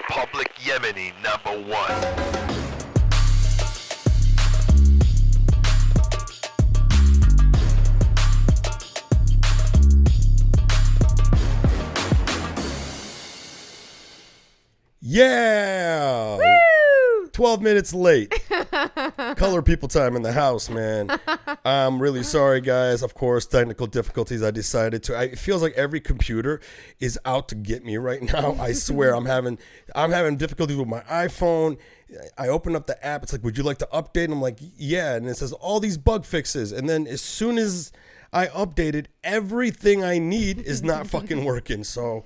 Public Yemeni #1. Yeah! Woo! 12 minutes late. Color people time in the house, man. I'm really sorry, guys. Of course, technical difficulties. I decided to. It feels like every computer is out to get me right now. I swear, I'm having difficulties with my iPhone. I open up the app. It's like, would you like to update? And I'm like, yeah. And it says all these bug fixes. And then as soon as I updated, everything I need is not fucking working. So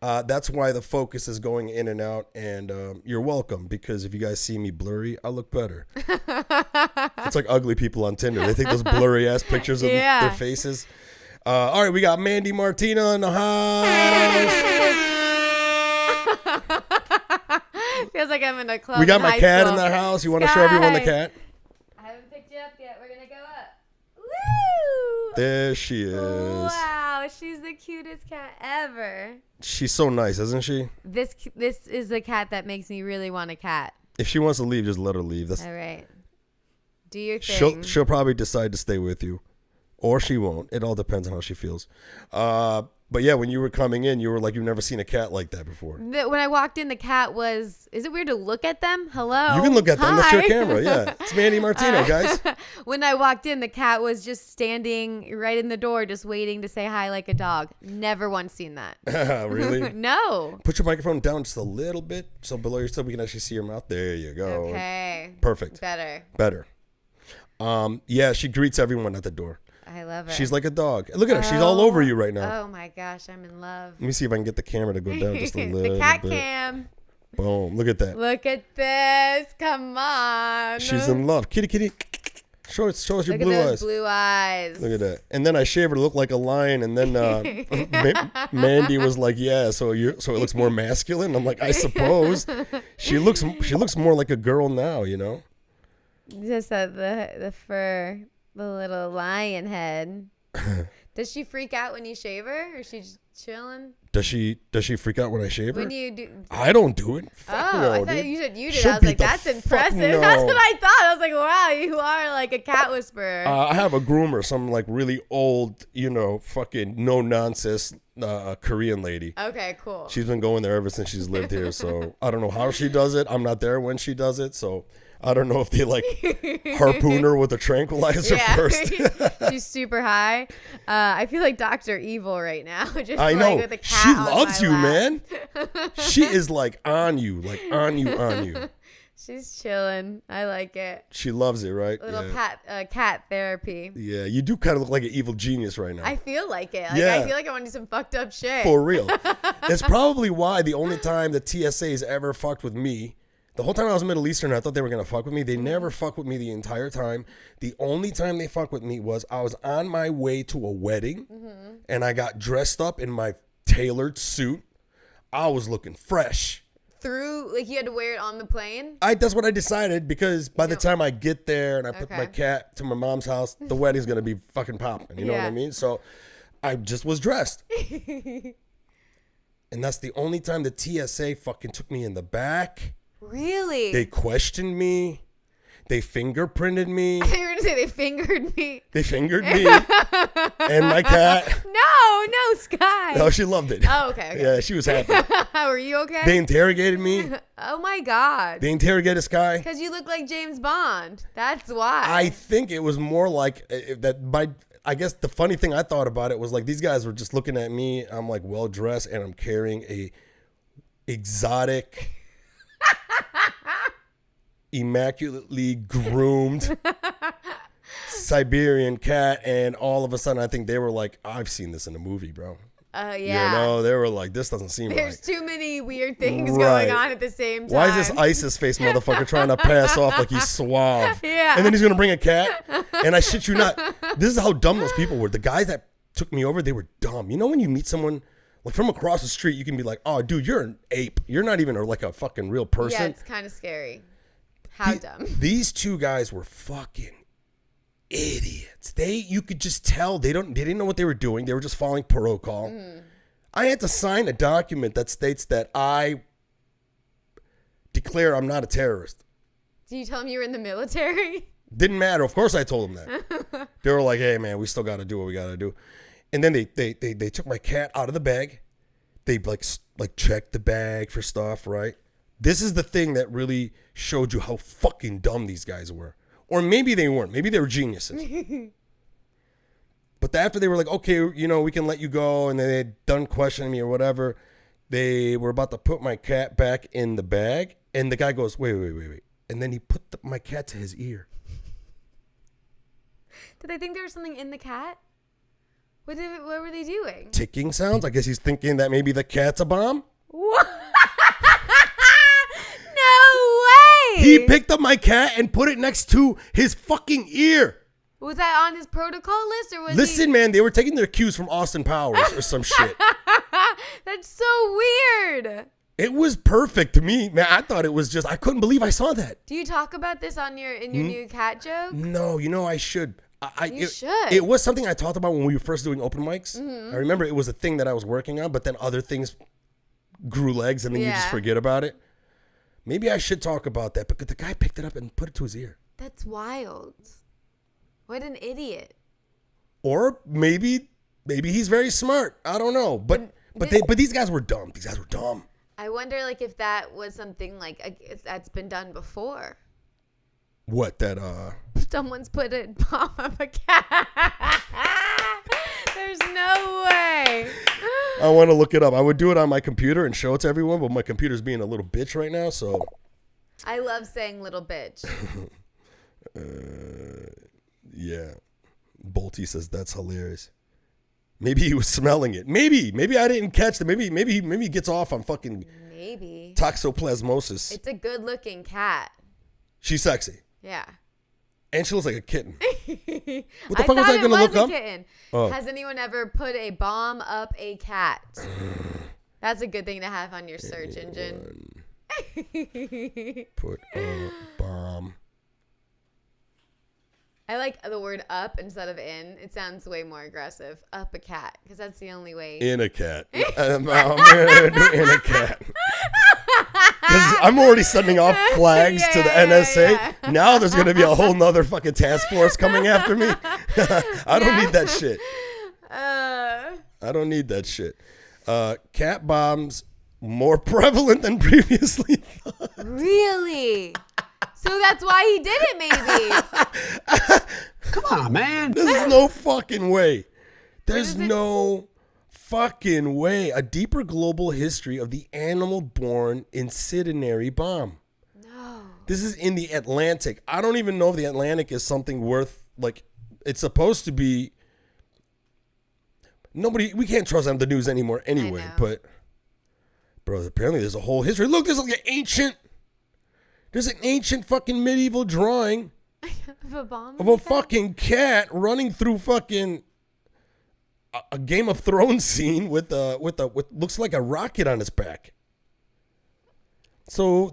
that's why the focus is going in and out, and you're welcome, because if you guys see me blurry, I look better. It's like ugly people on Tinder. They take those blurry ass pictures of their faces. All right, we got Mandy Martino in the house. Feels like I'm in a club. We got my cat school. in the house. You want to show everyone the cat? I haven't picked you up yet. We're gonna go up. Woo! There she is. Wow, she's the cutest cat ever. She's so nice, isn't she? This is the cat that makes me really want a cat. If she wants to leave, just let her leave. That's all right. Do your thing. She'll probably decide to stay with you, or she won't. It all depends on how she feels. But yeah, when you were coming in, you were like, you've never seen a cat like that before. When I walked in, the cat was. Is it weird to look at them? Hello. You can look at them. Hi. That's your camera. Yeah, it's Mandy Martino, guys. When I walked in, the cat was just standing right in the door, just waiting to say hi like a dog. Never once seen that. Really? No. Put your microphone down just a little bit, so below your so we can actually see your mouth. There you go. Okay. Perfect. Better. Yeah, she greets everyone at the door. I love her. She's like a dog. Look at her. She's all over you right now. Oh my gosh, I'm in love. Let me see if I can get the camera to go down just a little The cat bit. cam. Boom. Look at that. Look at this. Come on. She's in love. Kitty. Show us your Look blue at those eyes. blue eyes. Look at that. And then I shaved her to look like a lion, and then Mandy was like, "Yeah, so it looks more masculine." I'm like, "I suppose." She looks more like a girl now, you know. Just the fur, the little lion head. Does she freak out when you shave her, or is she just chilling? Does she freak out when I shave her? When you do? I don't do it. Fuck no, I thought dude. you said you did. She'll I was beat like, the that's fuck impressive. no. That's what I thought. I was like, wow, you are like a cat whisperer. I have a groomer, some like really old, fucking no nonsense Korean lady. Okay, cool. She's been going there ever since she's lived here, so I don't know how she does it. I'm not there when she does it, so I don't know if they like harpoon her with a tranquilizer first. She's super high. I feel like Dr. Evil right now. Just I know. With a cat She on loves my you, lap. man. She is like on you. She's chilling. I like it. She loves it, right? Little cat therapy. Yeah, you do kind of look like an evil genius right now. I feel like it. Yeah. I feel like I want to do some fucked up shit. For real. That's probably why the only time the TSA's ever fucked with me, the whole time I was Middle Eastern, I thought they were going to fuck with me. They never fuck with me the entire time. The only time they fuck with me was I was on my way to a wedding, and I got dressed up in my tailored suit. I was looking fresh. Like you had to wear it on the plane? That's what I decided, because by the time I get there and I put my cat to my mom's house, the wedding's going to be fucking popping. You know what I mean? So I just was dressed. And that's the only time the TSA fucking took me in the back. Really? They questioned me. They fingerprinted me. You were going to say they fingered me. They fingered me and my cat. No, Sky. Oh, she loved it. Oh, okay. Yeah, she was happy. Were you okay? They interrogated me. Oh, my God. They interrogated Sky. Because you look like James Bond. That's why. I think it was more like that. I guess the funny thing I thought about it was like these guys were just looking at me. I'm like well dressed and I'm carrying a exotic, immaculately groomed Siberian cat, and all of a sudden I think they were like, I've seen this in a movie, bro. Yeah. They were like, this doesn't seem There's right. too many weird things going on at the same time. Why is this ISIS face motherfucker trying to pass off like he's suave? Yeah. And then he's going to bring a cat? And I shit you not. This is how dumb those people were. The guys that took me over, they were dumb. You know when you meet someone like from across the street, you can be like, oh, dude, you're an ape. You're not even like a fucking real person. Yeah, it's kind of scary. How dumb. These two guys were fucking idiots. You could just tell they didn't know what they were doing. They were just following protocol. I had to sign a document that states that I declare I'm not a terrorist. Do you tell them you were in the military? Didn't matter. Of course I told them that. They were like, hey, man, we still got to do what we got to do. And then they took my cat out of the bag. They like checked the bag for stuff, right? This is the thing that really showed you how fucking dumb these guys were. Or maybe they weren't. Maybe they were geniuses. But after they were like, okay, we can let you go, and they'd done questioning me or whatever, they were about to put my cat back in the bag, and the guy goes, wait. And then he put my cat to his ear. Did they think there was something in the cat? What were they doing? Ticking sounds? I guess he's thinking that maybe the cat's a bomb? What? No way! He picked up my cat and put it next to his fucking ear. Was that on his protocol list, or was Listen, man, they were taking their cues from Austin Powers or some shit. That's so weird. It was perfect to me, man. I thought it was just, I couldn't believe I saw that. Do you talk about this in your new cat joke? No, I should. You should. It was something I talked about when we were first doing open mics. Mm-hmm. I remember it was a thing that I was working on, but then other things grew legs and then you just forget about it. Maybe I should talk about that, but the guy picked it up and put it to his ear. That's wild. What an idiot. Or maybe he's very smart. I don't know. But these guys were dumb. These guys were dumb. I wonder if that was something if that's been done before. What, that someone's put a bomb on a cat. There's no way. I want to look it up. I would do it on my computer and show it to everyone, but my computer's being a little bitch right now, so. I love saying little bitch. Yeah. Bolty says that's hilarious. Maybe he was smelling it. Maybe I didn't catch that. Maybe he gets off on fucking toxoplasmosis. It's a good-looking cat. She's sexy. Yeah. And she looks like a kitten. What the fuck was I going to look up? Kitten. Oh. Has anyone ever put a bomb up a cat? That's a good thing to have on your search engine. Put a bomb. I like the word up instead of in. It sounds way more aggressive. Up a cat, because that's the only way. In a cat. In a cat. Because I'm already sending off flags to the NSA. Yeah. Now there's going to be a whole nother fucking task force coming after me. I don't need that shit. I don't need that shit. Cat bombs more prevalent than previously thought. Really? So that's why he did it, maybe. Come on, man. There's no fucking way. There's no fucking way. A deeper global history of the animal-born incendiary bomb. No. This is in the Atlantic. I don't even know if the Atlantic is something worth, it's supposed to be. We can't trust on the news anymore anyway. But, bro, apparently there's a whole history. Look, there's an ancient fucking medieval drawing of a fucking cat running through fucking a Game of Thrones scene with looks like a rocket on its back. So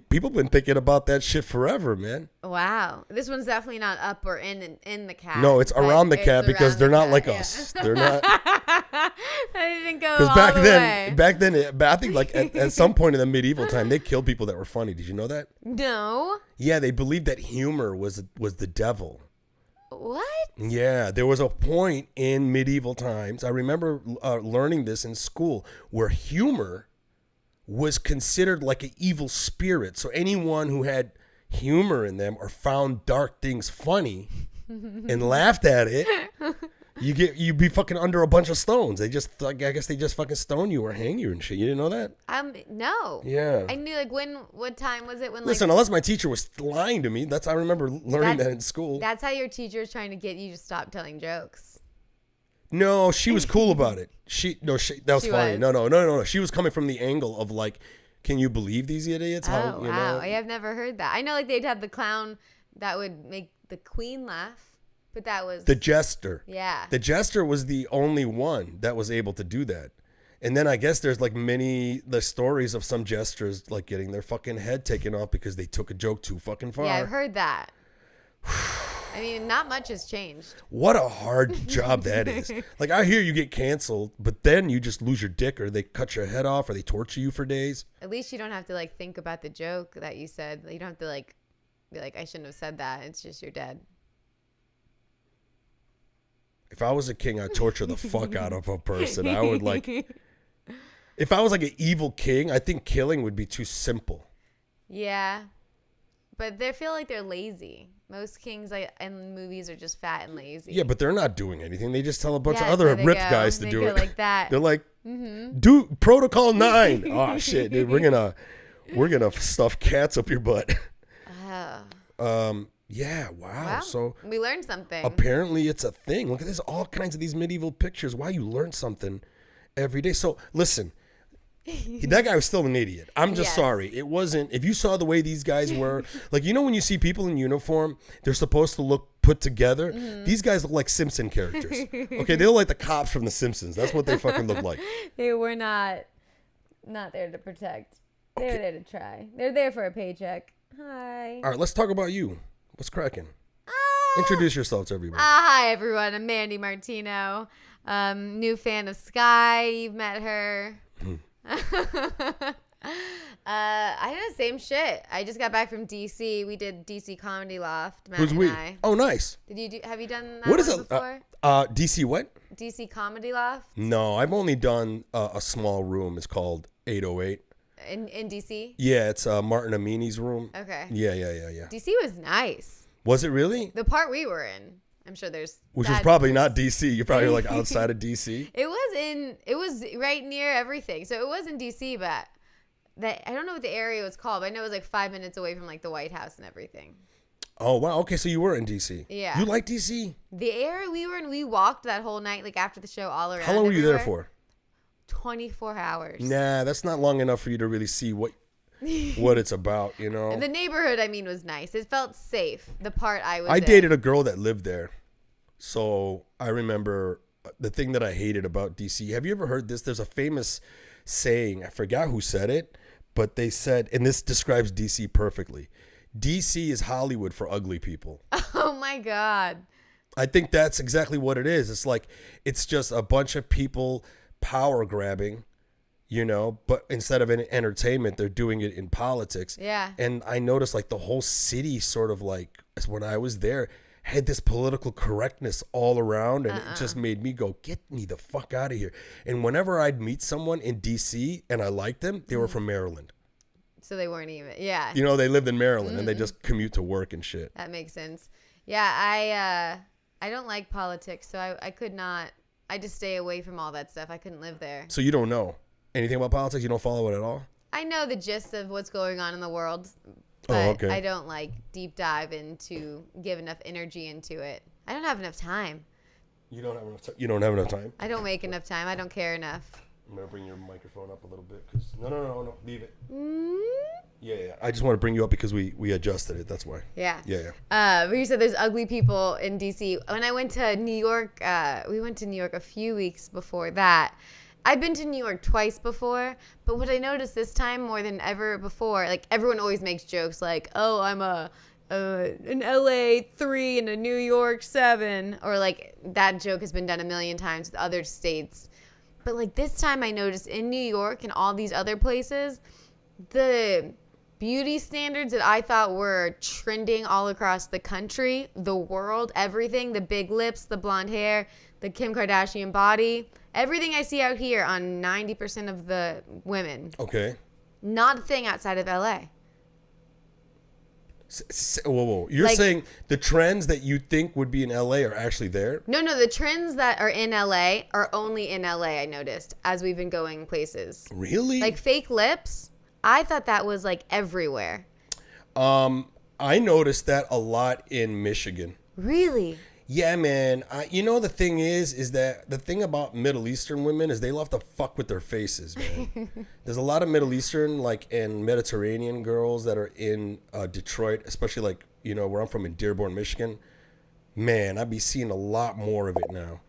people been thinking about that shit forever, man. Wow, this one's definitely not up or in the cat. No, it's around the cat because they're not like us. They're not. I didn't go because back then, I think at some point in the medieval time they killed people that were funny. Did you know that? No. Yeah, they believed that humor was the devil. What? Yeah, there was a point in medieval times. I remember learning this in school where humor was considered like an evil spirit. So anyone who had humor in them or found dark things funny and laughed at it, you'd be fucking under a bunch of stones. I guess they just fucking stone you or hang you and shit. You didn't know that? No. Yeah. I knew what time was it when Listen, unless my teacher was lying to me, I remember learning that in school. That's how your teacher is trying to get you to stop telling jokes. No, she was cool about it. That was funny. No. She was coming from the angle of can you believe these idiots? Wow. I've never heard that. I know they'd have the clown that would make the queen laugh, but that was the jester. Yeah. The jester was the only one that was able to do that. And then I guess there's the stories of some jesters getting their fucking head taken off because they took a joke too fucking far. Yeah, I've heard that. I mean, not much has changed. What a hard job that is. Like, I hear you get canceled, but then you just lose your dick, or they cut your head off, or they torture you for days. At least you don't have to like think about the joke that you said. You don't have to like be like, I shouldn't have said that. It's just you're dead. If I was a king, I'd torture the fuck out of a person. I would like, if I was like an evil king, I think killing would be too simple. Yeah. But they feel like they're lazy. Most kings in movies are just fat and lazy. Yeah, but they're not doing anything. They just tell a bunch of other ripped guys to do it. Like that. They're like, do Protocol 9. Oh shit, dude, we're gonna stuff cats up your butt. Yeah, wow. So we learned something. Apparently it's a thing. Look at this, all kinds of these medieval pictures. Wow, you learn something every day. So listen, that guy was still an idiot. I'm just sorry. It wasn't, if you saw the way these guys were, like, you know, when you see people in uniform, they're supposed to look put together. These guys look like Simpson characters. Okay, they look like the cops from The Simpsons. That's what they fucking look like. They were not there to protect. They were there to try. They're there for a paycheck. Hi. All right, let's talk about you. What's cracking? Introduce yourself to everybody. Hi, everyone. I'm Mandy Martino. New fan of Sky. You've met her. I did the same shit. I just got back from DC. We did DC Comedy Loft. Matt Who's and we? I. Oh, nice. Have you done that What is one it? before? DC what? DC Comedy Loft No, I've only done a small room. It's called 808. in DC. Yeah, it's Martin Amini's room. Okay. Yeah. DC was nice. Was it really? The part we were in. I'm sure there's. Which was probably not DC. You're probably like outside of DC. It was right near everything. So it was in DC, but I don't know what the area was called, but I know it was like 5 minutes away from like the White House and everything. Oh, wow. Okay, so you were in DC. Yeah. You like DC? The area we were in, we walked that whole night, like after the show, all around. How long were you there everywhere. for? 24 hours. Nah, that's not long enough for you to really see what it's about, you know? And the neighborhood, I mean, was nice. It felt safe. The part I dated a girl that lived there. So I remember the thing that I hated about DC. Have you ever heard this? There's a famous saying. I forgot who said it, but they said, and this describes DC perfectly. DC is Hollywood for ugly people. Oh my God. I think that's exactly what it is. It's like, it's just a bunch of people power grabbing, you know, but instead of in entertainment, they're doing it in politics. Yeah. And I noticed like the whole city sort of like, when I was there, had this political correctness all around, and it just made me go, get me the fuck out of here. And whenever I'd meet someone in DC and I liked them, they were from Maryland. So they weren't even, yeah. You know, they lived in Maryland and they just commute to work and shit. That makes sense. Yeah, I don't like politics, so I could not, I just stay away from all that stuff. I couldn't live there. So you don't know anything about politics? You don't follow it at all? I know the gist of what's going on in the world, but I don't like deep dive into, give enough energy into it. I don't have enough time. You don't have enough time? You don't have enough time? I don't make enough time. I don't care enough. I'm going to bring your microphone up a little bit because no, leave it. Yeah. I just want to bring you up because we adjusted it. That's why. Yeah. Yeah. But you said there's ugly people in DC. When I went to New York, we went to New York a few weeks before that. I've been to New York twice before, but what I noticed this time more than ever before, like everyone always makes jokes like, oh, I'm an LA 3 and a New York 7, or like that joke has been done a million times with other states. But like this time I noticed in New York and all these other places, the beauty standards that I thought were trending all across the country, the world, everything, the big lips, the blonde hair, the Kim Kardashian body, everything I see out here on 90% of the women. Okay. Not a thing outside of LA. Whoa. You're saying the trends that you think would be in LA are actually there? No, the trends that are in LA are only in LA, I noticed, as we've been going places. Really? Like fake lips, I thought that was like everywhere. I noticed that a lot in Michigan. Really? Yeah, man. You know, the thing is that the thing about Middle Eastern women is they love to fuck with their faces, man. There's a lot of Middle Eastern, like, and Mediterranean girls that are in Detroit, especially, like, you know, where I'm from in Dearborn, Michigan. Man, I be seeing a lot more of it now,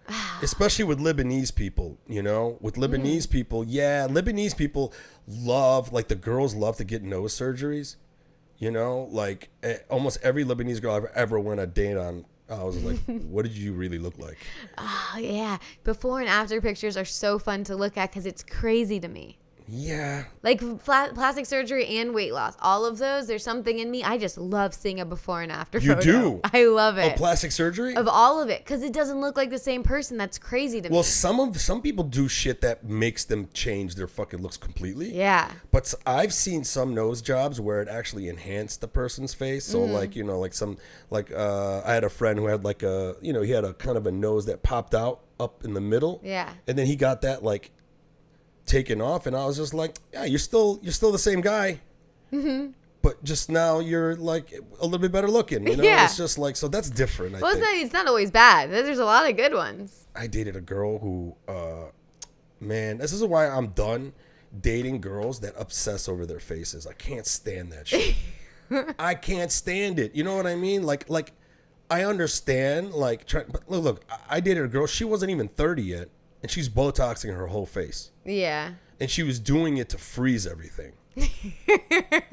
especially with Lebanese people, you know, with Lebanese people. Yeah, Lebanese people love, like, the girls love to get nose surgeries, you know, like almost every Lebanese girl I've ever went a date on I was like, what did you really look like? Oh, yeah. Before and after pictures are so fun to look at because it's crazy to me. Yeah. Like plastic surgery and weight loss. All of those, there's something in me. I just love seeing a before and after photo. You do? I love it. Oh, plastic surgery? Of all of it. Because it doesn't look like the same person. That's crazy to me. Well, some people do shit that makes them change their fucking looks completely. Yeah. But I've seen some nose jobs where it actually enhanced the person's face. So like, you know, I had a friend who had like he had a kind of a nose that popped out up in the middle. Yeah. And then he got that like taken off, and I was just like, yeah, you're still the same guy. Mm-hmm. But just now you're like a little bit better looking, you know? Yeah. It's just like, so that's different. Well, it's not always bad. There's a lot of good ones. I dated a girl who, man, this is why I'm done dating girls that obsess over their faces. I can't stand that shit. I can't stand it. You know what I mean? Like I understand, but look, I dated a girl, she wasn't even 30 yet, and she's Botoxing her whole face. Yeah. And she was doing it to freeze everything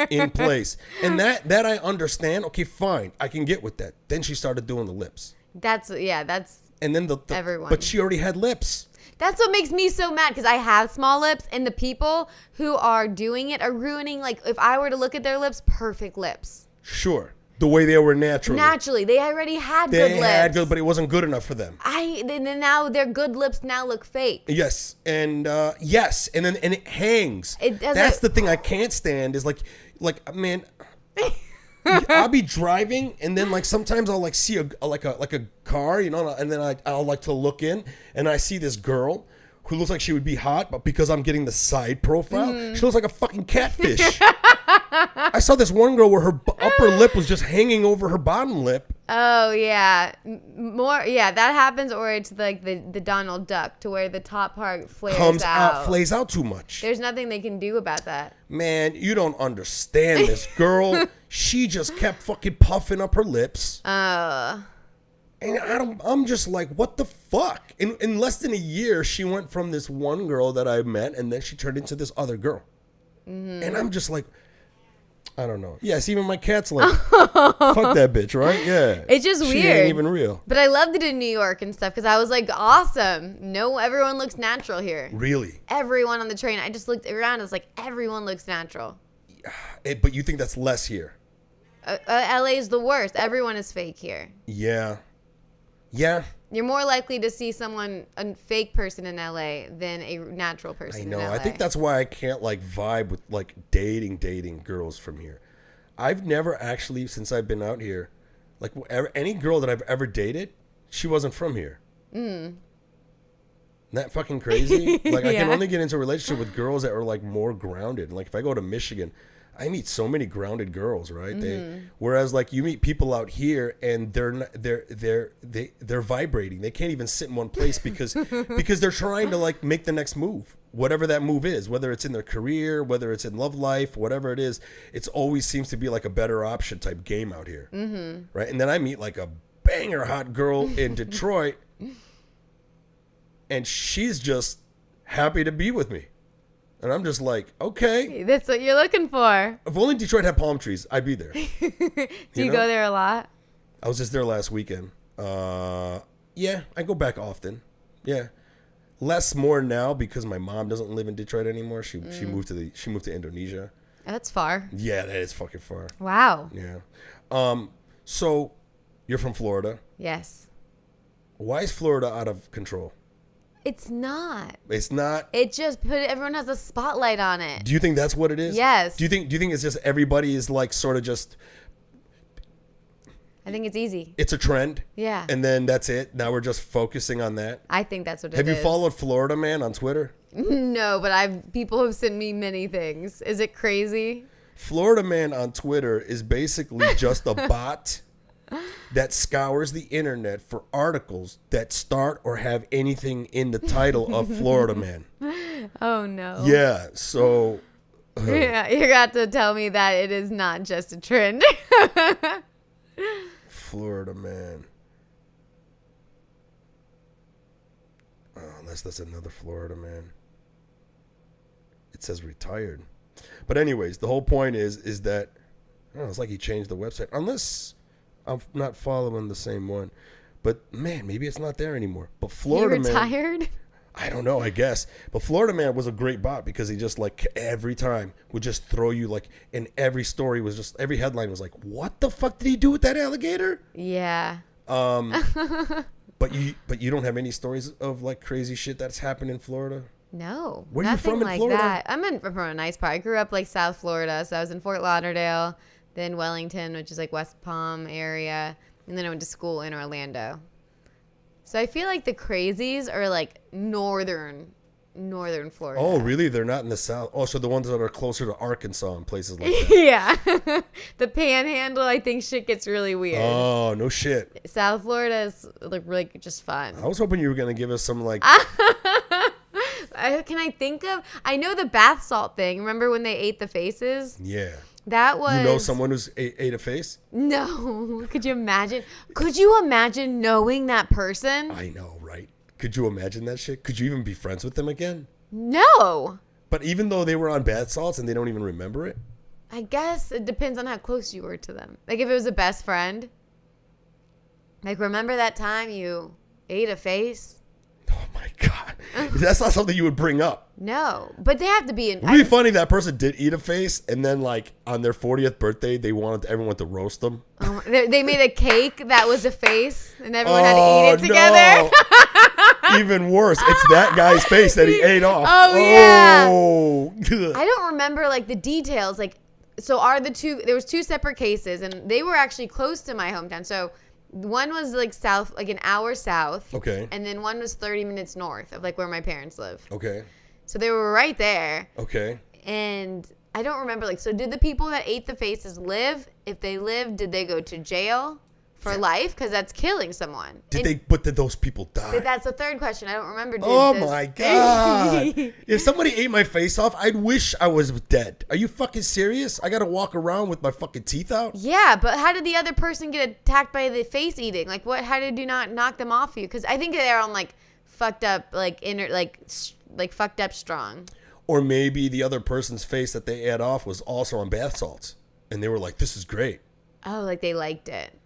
in place. And that I understand. Okay, fine. I can get with that. Then she started doing the lips. That's And then the everyone. But she already had lips. That's what makes me so mad, because I have small lips, and the people who are doing it are ruining, like, if I were to look at their lips, perfect lips. Sure. The way they were naturally. Naturally. They already had good lips. They had good, but it wasn't good enough for them. Then now their good lips now look fake. Yes. And yes. And then it hangs. That's the thing I can't stand is like man, I'll be driving, and then like sometimes I'll like see a car, you know, and then I'll like to look in, and I see this girl who looks like she would be hot, but because I'm getting the side profile, she looks like a fucking catfish. I saw this one girl where her upper lip was just hanging over her bottom lip. Oh, yeah. That happens, or it's like the Donald Duck, to where the top part flares Flays out too much. There's nothing they can do about that. Man, you don't understand this girl. She just kept fucking puffing up her lips. And I'm just like, what the fuck? In less than a year, she went from this one girl that I met, and then she turned into this other girl. Mm-hmm. And I'm just like, I don't know. Yes, even my cat's like, fuck that bitch, right? Yeah. It's just weird. She ain't even real. But I loved it in New York and stuff, because I was like, awesome. No, everyone looks natural here. Really? Everyone on the train. I just looked around. I was like, everyone looks natural. But you think that's less here? LA is the worst. Everyone is fake here. Yeah. Yeah. You're more likely to see a fake person in LA than a natural person in LA. I know. I think that's why I can't like vibe with like dating girls from here. I've never actually, since I've been out here, like any girl that I've ever dated, she wasn't from here. Isn't that fucking crazy? Like I can only get into a relationship with girls that are like more grounded. Like if I go to Michigan, I meet so many grounded girls, right? Whereas like you meet people out here and they're vibrating. They can't even sit in one place because they're trying to like make the next move, whatever that move is, whether it's in their career, whether it's in love life, whatever it is. It's always seems to be like a better option type game out here, right? And then I meet like a banger hot girl in Detroit, and she's just happy to be with me. And I'm just like, okay. That's what you're looking for. If only Detroit had palm trees, I'd be there. Do you go there a lot? I was just there last weekend. Yeah, I go back often. Yeah. More now because my mom doesn't live in Detroit anymore. She moved to Indonesia. Oh, that's far. Yeah, that is fucking far. Wow. Yeah. So you're from Florida. Yes. Why is Florida out of control? It's not. It's not. It just everyone has a spotlight on it. Do you think that's what it is? Yes. Do you think it's just everybody is like sort of just? I think it's easy. It's a trend. Yeah. And then that's it. Now we're just focusing on that. I think that's what it is. Have you followed Florida Man on Twitter? No, but people have sent me many things. Is it crazy? Florida Man on Twitter is basically just a bot that scours the internet for articles that start or have anything in the title of Florida Man. Oh, no. Yeah, so... Yeah, you're going to tell me that it is not just a trend. Florida Man. Oh, unless that's another Florida Man. It says retired. But anyways, the whole point is that... I don't know, it's like he changed the website. Unless... I'm not following the same one. But man, maybe it's not there anymore. But You Florida man, retired? I don't know, I guess. But Florida man was a great bot because he just like every time would just throw you like, and every story was just, every headline was like, what the fuck did he do with that alligator? Yeah. But you don't have any stories of like crazy shit that's happened in Florida? No. Where are you nothing from in like Florida? that. I'm from a nice part. I grew up like South Florida, so I was in Fort Lauderdale, then Wellington, which is like West Palm area, and then I went to school in Orlando. So I feel like the crazies are like northern Florida. Oh, really? They're not in the South? Oh, so the ones that are closer to Arkansas and places like that. Yeah. The Panhandle, I think shit gets really weird. Oh, no shit. South Florida is like really just fun. I was hoping you were going to give us some like... Can I think of? I know the bath salt thing. Remember when they ate the faces? Yeah. That was. You know someone who's ate a face? No. Could you imagine? Could you imagine knowing that person? I know, right? Could you imagine that shit? Could you even be friends with them again? No. But even though they were on bath salts and they don't even remember it? I guess it depends on how close you were to them. Like if it was a best friend. Like remember that time you ate a face? Oh my God. That's not something you would bring up. No. But they have to be in. It would be funny that person did eat a face and then like on their 40th birthday, they wanted everyone to roast them. They made a cake that was a face and everyone had to eat it together. No. Even worse. It's that guy's face that he ate off. Oh, yeah. Oh. I don't remember like the details. Like, so there was two separate cases and they were actually close to my hometown. So one was like south, like an hour south. Okay. And then one was 30 minutes north of like where my parents live. Okay. So they were right there. Okay. And I don't remember, like, so did the people that ate the faces live? If they lived, did they go to jail for life? Because that's killing someone. But did those people die? That's the third question. I don't remember. My God. If somebody ate my face off, I'd wish I was dead. Are you fucking serious? I got to walk around with my fucking teeth out? Yeah, but how did the other person get attacked by the face eating? Like, how did you not knock them off you? Because I think they're on, like, fucked up, like, fucked up strong. Or maybe the other person's face that they ate off was also on bath salts. And they were like, this is great. Oh, like they liked it.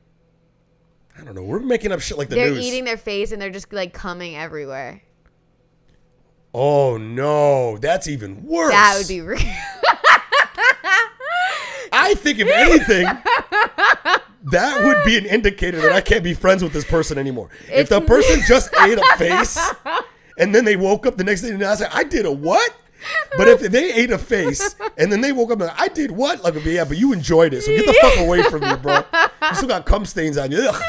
I don't know. We're making up shit like the They're news. eating their face and they're just, like, coming everywhere. Oh, no. That's even worse. That would be real. I think, if anything, that would be an indicator that I can't be friends with this person anymore. If the person just ate a face and then they woke up the next day and I said, I did a what? But if they ate a face and then they woke up and I did what? Like, yeah, but you enjoyed it. So get the fuck away from me, bro. You still got cum stains on you. Ugh.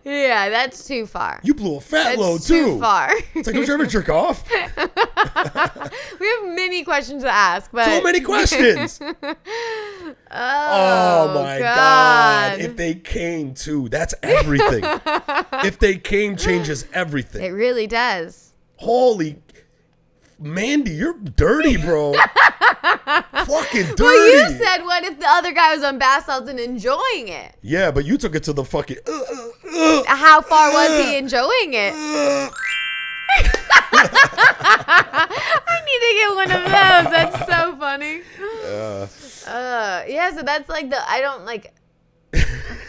Yeah, that's too far. You blew a fat load, That's too. too far. It's like, don't you ever jerk off? We have many questions to ask, but So many questions. Oh my God. If they came, too, that's everything. If they came, changes everything. It really does. Holy Mandy, you're dirty, bro. Fucking dirty. Well, you said what if the other guy was on bath salts and enjoying it? Yeah, but you took it to the fucking. How far was he enjoying it? I need to get one of those. That's so funny. Yeah, so that's like I don't like.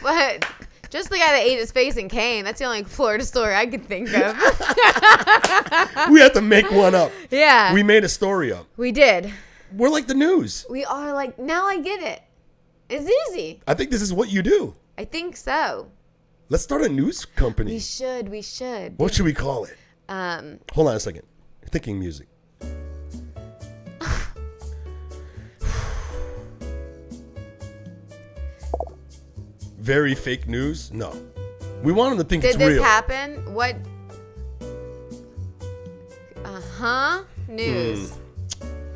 What? Just the guy that ate his face and came. That's the only Florida story I could think of. We had to make one up. Yeah. We made a story up. We did. We're like the news. We are like, now I get it. It's easy. I think this is what you do. I think so. Let's start a news company. We should. What should we call it? Hold on a second. Thinking music. Very fake news? No. We want them to think it's Did real. this happen? What? News.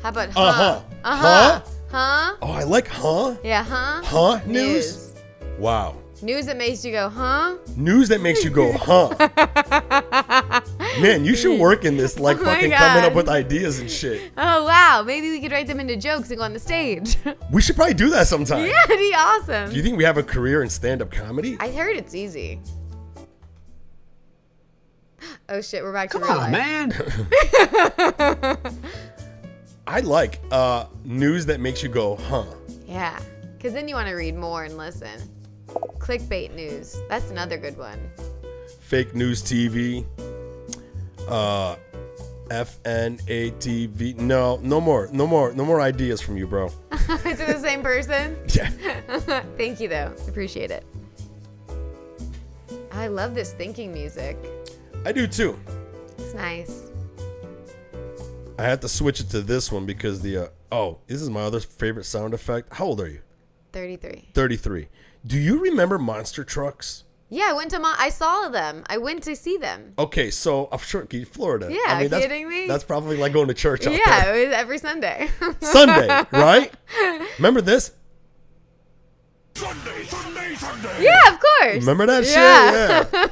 How about huh? Huh? Huh? Oh, I like huh? Yeah, huh? Huh? News? Wow. News that makes you go, huh? News that makes you go, huh? Man, you should work in this, like, Oh my fucking coming up God. with ideas and shit. Oh, wow. Maybe we could write them into jokes and go on the stage. We should probably do that sometime. Yeah, it'd be awesome. Do you think we have a career in stand-up comedy? I heard it's easy. Oh, shit. We're back to real life. man. I like news that makes you go, huh? Yeah. Because then you want to read more and listen. clickbait news. That's another good one. Fake news TV. FNATV. No more ideas from you, bro. Is it the same person? Yeah. Thank you, though. Appreciate it. I love this thinking music. I do too. It's nice. I had to switch it to this one because this is my other favorite sound effect. How old are you? 33. 33. Do you remember monster trucks? Yeah, I went to I saw them. I went to see them. Okay, so I'm sure Florida. Yeah, I mean, kidding me? That's probably like going to church out Yeah, there. it was every Sunday. Sunday, right? Remember this? Sunday. Yeah, of course. Remember that shit? Yeah. Yeah.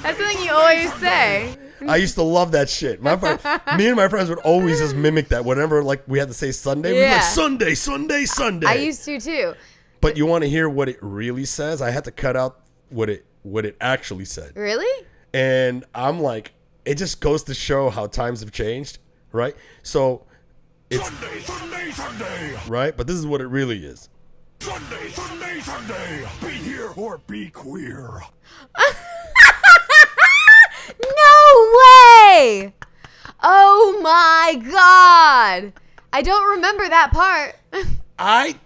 That's something you always say. I used to love that shit. Me and my friends would always just mimic that. Whenever like we had to say Sunday, we'd be like Sunday. I used to too. But you want to hear what it really says? I had to cut out what it actually said. Really? And I'm like, it just goes to show how times have changed, right? So it's Sunday. right, but this is what it really is. Sunday. Be here or be queer. No way! Oh my god! I don't remember that part. I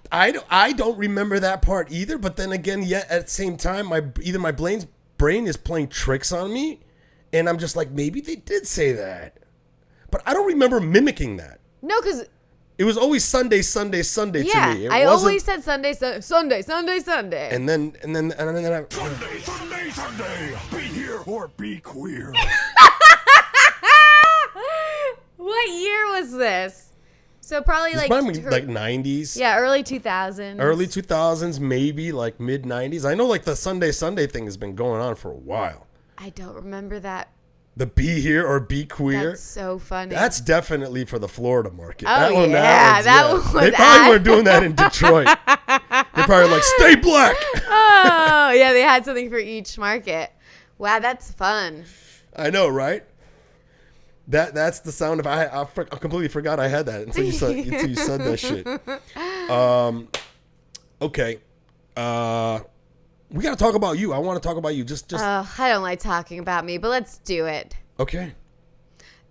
don't remember that part either. But then again, yet at the same time, my brain is playing tricks on me, and I'm just like, maybe they did say that, but I don't remember mimicking that. No, because It was always Sunday to me. I It wasn't- always said Sunday. And then I, Sunday. Be here or be queer. What year was this? So probably it's like probably like 90s. yeah, early 2000s. Early 2000s, maybe like mid 90s. I know like the Sunday thing has been going on for a while. I don't remember that. The be here or be queer. That's so funny. That's definitely for the Florida market. Oh, that one, yeah, that one's- one They was probably at- weren't doing that in Detroit. They're probably like, stay black. Oh, yeah, they had something for each market. Wow, that's fun. I know, right? That's the sound of I completely forgot I had that until you said that shit. Okay. We got to talk about you. I want to talk about you. Just I don't like talking about me, but let's do it. okay.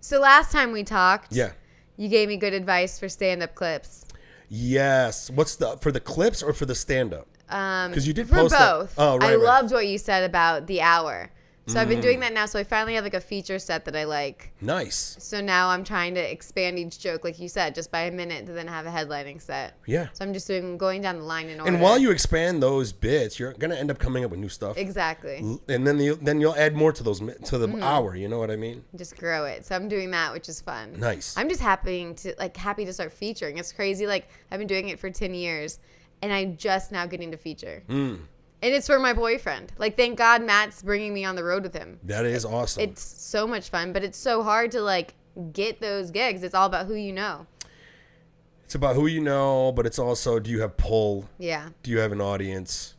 So last time we talked, Yeah. you gave me good advice for stand-up clips. Yes. What's for the clips or for the stand-up? Because you did For post that- both. Oh, right. I right. loved what you said about the hour. So I've been doing that now. So I finally have like a feature set that I like. Nice. So now I'm trying to expand each joke, like you said, just by a minute to then have a headlining set. Yeah. So I'm just going down the line in order. And while you expand those bits, you're gonna end up coming up with new stuff. Exactly. And then you'll add more to those to the hour. You know what I mean? Just grow it. So I'm doing that, which is fun. Nice. I'm just happy to start featuring. It's crazy. Like I've been doing it for 10 years and I'm just now getting to feature. And it's for my boyfriend. Like, thank God Matt's bringing me on the road with him. That is awesome. It's so much fun, but it's so hard to like get those gigs. It's all about who you know. It's about who you know, but it's also, do you have pull? Yeah. Do you have an audience?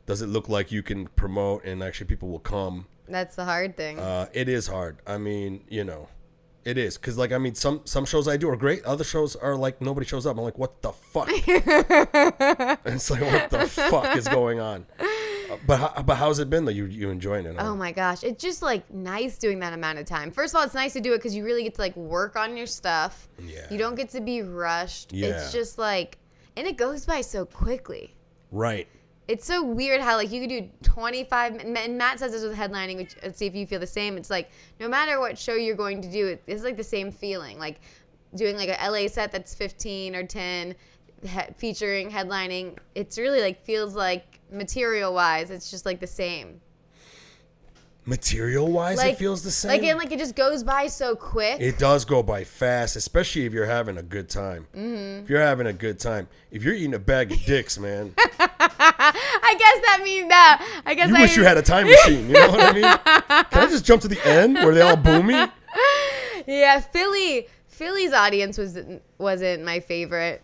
Does it look like you can promote and actually people will come? That's the hard thing. It is hard. I mean, it is. Because, like, I mean, some shows I do are great. Other shows are like, nobody shows up. I'm like, what the fuck? It's like, what the fuck is going on? But how's it been, though? You enjoying it? Oh my gosh. It's just like nice doing that amount of time. First of all, it's nice to do it because you really get to like work on your stuff. Yeah. You don't get to be rushed. Yeah. It's just like, and it goes by so quickly. Right. It's so weird how like you could do 25, and Matt says this with headlining, which let's see if you feel the same. It's like no matter what show you're going to do, it's like the same feeling. Like doing like a LA set that's 15 or 10, featuring headlining. It's really like feels like material wise, it's just like the same. Material wise, Like, it feels the same. Like it just goes by so quick. It does go by fast, especially if you're having a good time. Mm-hmm. If you're having a good time. If you're eating a bag of dicks, man. I guess that means that. I guess You wish you had a time machine. You know what I mean? Can I just jump to the end where they all boo me? Yeah, Philly's audience wasn't my favorite.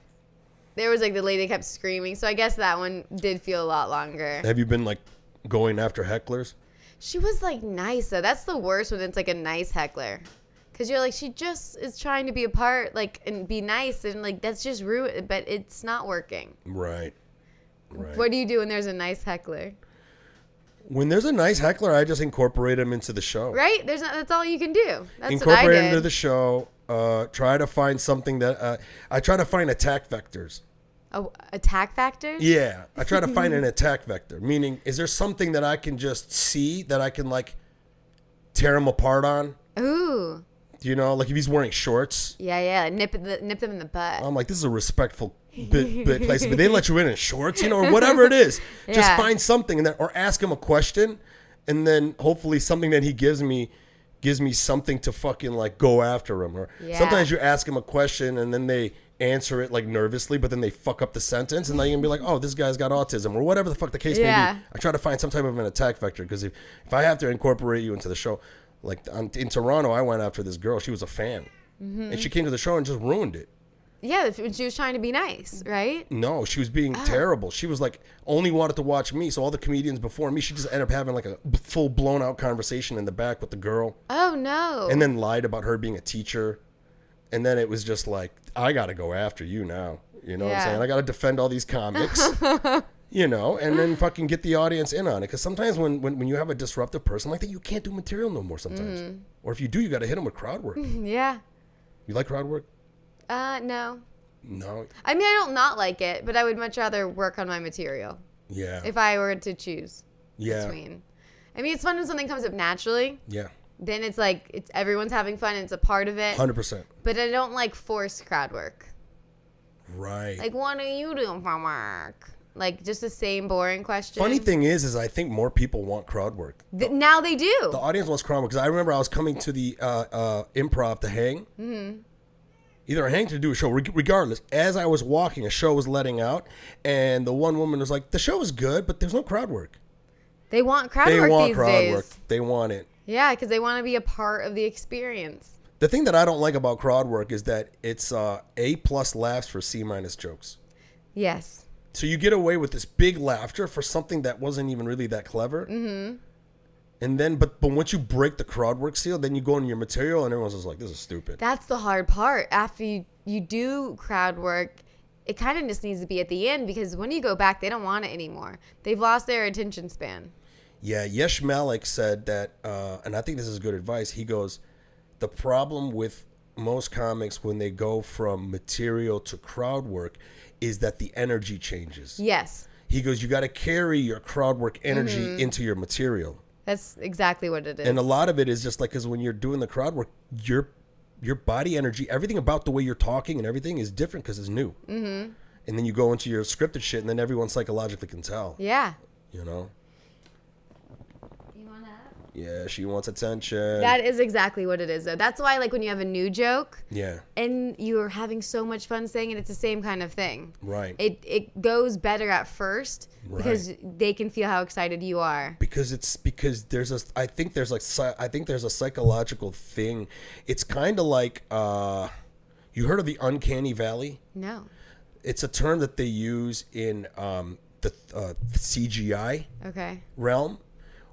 There was like the lady kept screaming, so I guess that one did feel a lot longer. Have you been like going after hecklers? She was like nice though. That's the worst when it's like a nice heckler, because you're like, she just is trying to be a part, like, and be nice, and like that's just rude, but it's not working. Right. Right. What do you do when there's a nice heckler? When there's a nice heckler, I just incorporate him into the show. Right? That's all you can do. That's Incorporate what I him did. into the show. Try to find something that I try to find attack vectors. Oh, attack factor? Yeah, I try to find an attack vector. Meaning, is there something that I can just see that I can like tear him apart on? Ooh. You know, like if he's wearing shorts. Yeah. Nip them in the butt. I'm like, this is a respectful bit place, but they didn't let you in shorts, you know, or whatever it is. Just Yeah. find something and then, or ask him a question, and then hopefully something that he gives me something to fucking like go after him. Or Yeah. sometimes you ask him a question and then they answer it like nervously, but then they fuck up the sentence, and then you can be like, oh, this guy's got autism or whatever the fuck the case may Yeah. be. I try to find some type of an attack vector because if I have to incorporate you into the show, like in Toronto, I went after this girl. She was a fan, and she came to the show and just ruined it. Yeah, she was trying to be nice, right? No, she was being terrible. She was like only wanted to watch me. So all the comedians before me, she just ended up having like a full blown out conversation in the back with the girl, Oh, no. and then lied about her being a teacher. And then it was just like, I got to go after you now. You know what I'm Yeah. saying? I got to defend all these comics, you know, and then fucking get the audience in on it. Because sometimes when you have a disruptive person like that, you can't do material no more sometimes. Mm-hmm. Or if you do, you got to hit them with crowd work. Yeah. You like crowd work? No. No. I mean, I don't not like it, but I would much rather work on my material Yeah. if I were to choose Yeah. between. I mean, it's fun when something comes up naturally. Yeah. Then it's like everyone's having fun and it's a part of it. 100%. But I don't like forced crowd work. Right. Like, what are you doing for work? Like, just the same boring question. Funny thing is I think more people want crowd work. Now they do. The audience wants crowd work because I remember I was coming to the Improv to hang. Mm-hmm. Either a hang to do a show. Regardless, as I was walking, a show was letting out, and the one woman was like, "The show is good, but there's no crowd work." They want crowd They work want these crowd days. work. They want it. Yeah, because they want to be a part of the experience. The thing that I don't like about crowd work is that it's A+ laughs for C- jokes. Yes. So you get away with this big laughter for something that wasn't even really that clever. Mm-hmm. And then, but once you break the crowd work seal, then you go into your material and everyone's just like, this is stupid. That's the hard part. After you do crowd work, it kind of just needs to be at the end because when you go back, they don't want it anymore. They've lost their attention span. Yeah, Yesh Malik said that, and I think this is good advice. He goes, the problem with most comics when they go from material to crowd work is that the energy changes. Yes. He goes, you got to carry your crowd work energy into your material. That's exactly what it is. And a lot of it is just like, because when you're doing the crowd work, your body energy, everything about the way you're talking and everything is different because it's new. Mm-hmm. And then you go into your scripted shit and then everyone psychologically can tell. Yeah. You know? You want that? Yeah, she wants attention. That is exactly what it is, though. That's why, like, when you have a new joke Yeah, and you're having so much fun saying it, it's the same kind of thing. right. It goes better at first because they can feel how excited you are. Because I think there's a psychological thing. It's kind of like you heard of the uncanny valley? No. It's a term that they use in the CGI Okay. realm,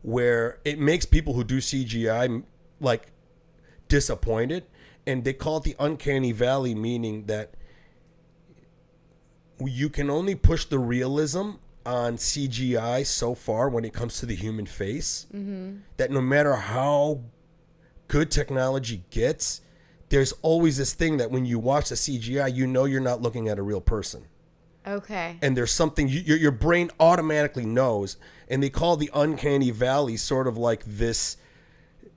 where it makes people who do CGI like disappointed, and they call it the uncanny valley, meaning that you can only push the realism on CGI so far when it comes to the human face. Mm-hmm. That no matter how good technology gets, there's always this thing that when you watch the CGI, you know you're not looking at a real person. Okay. And there's something your brain automatically knows, and they call the uncanny valley sort of like this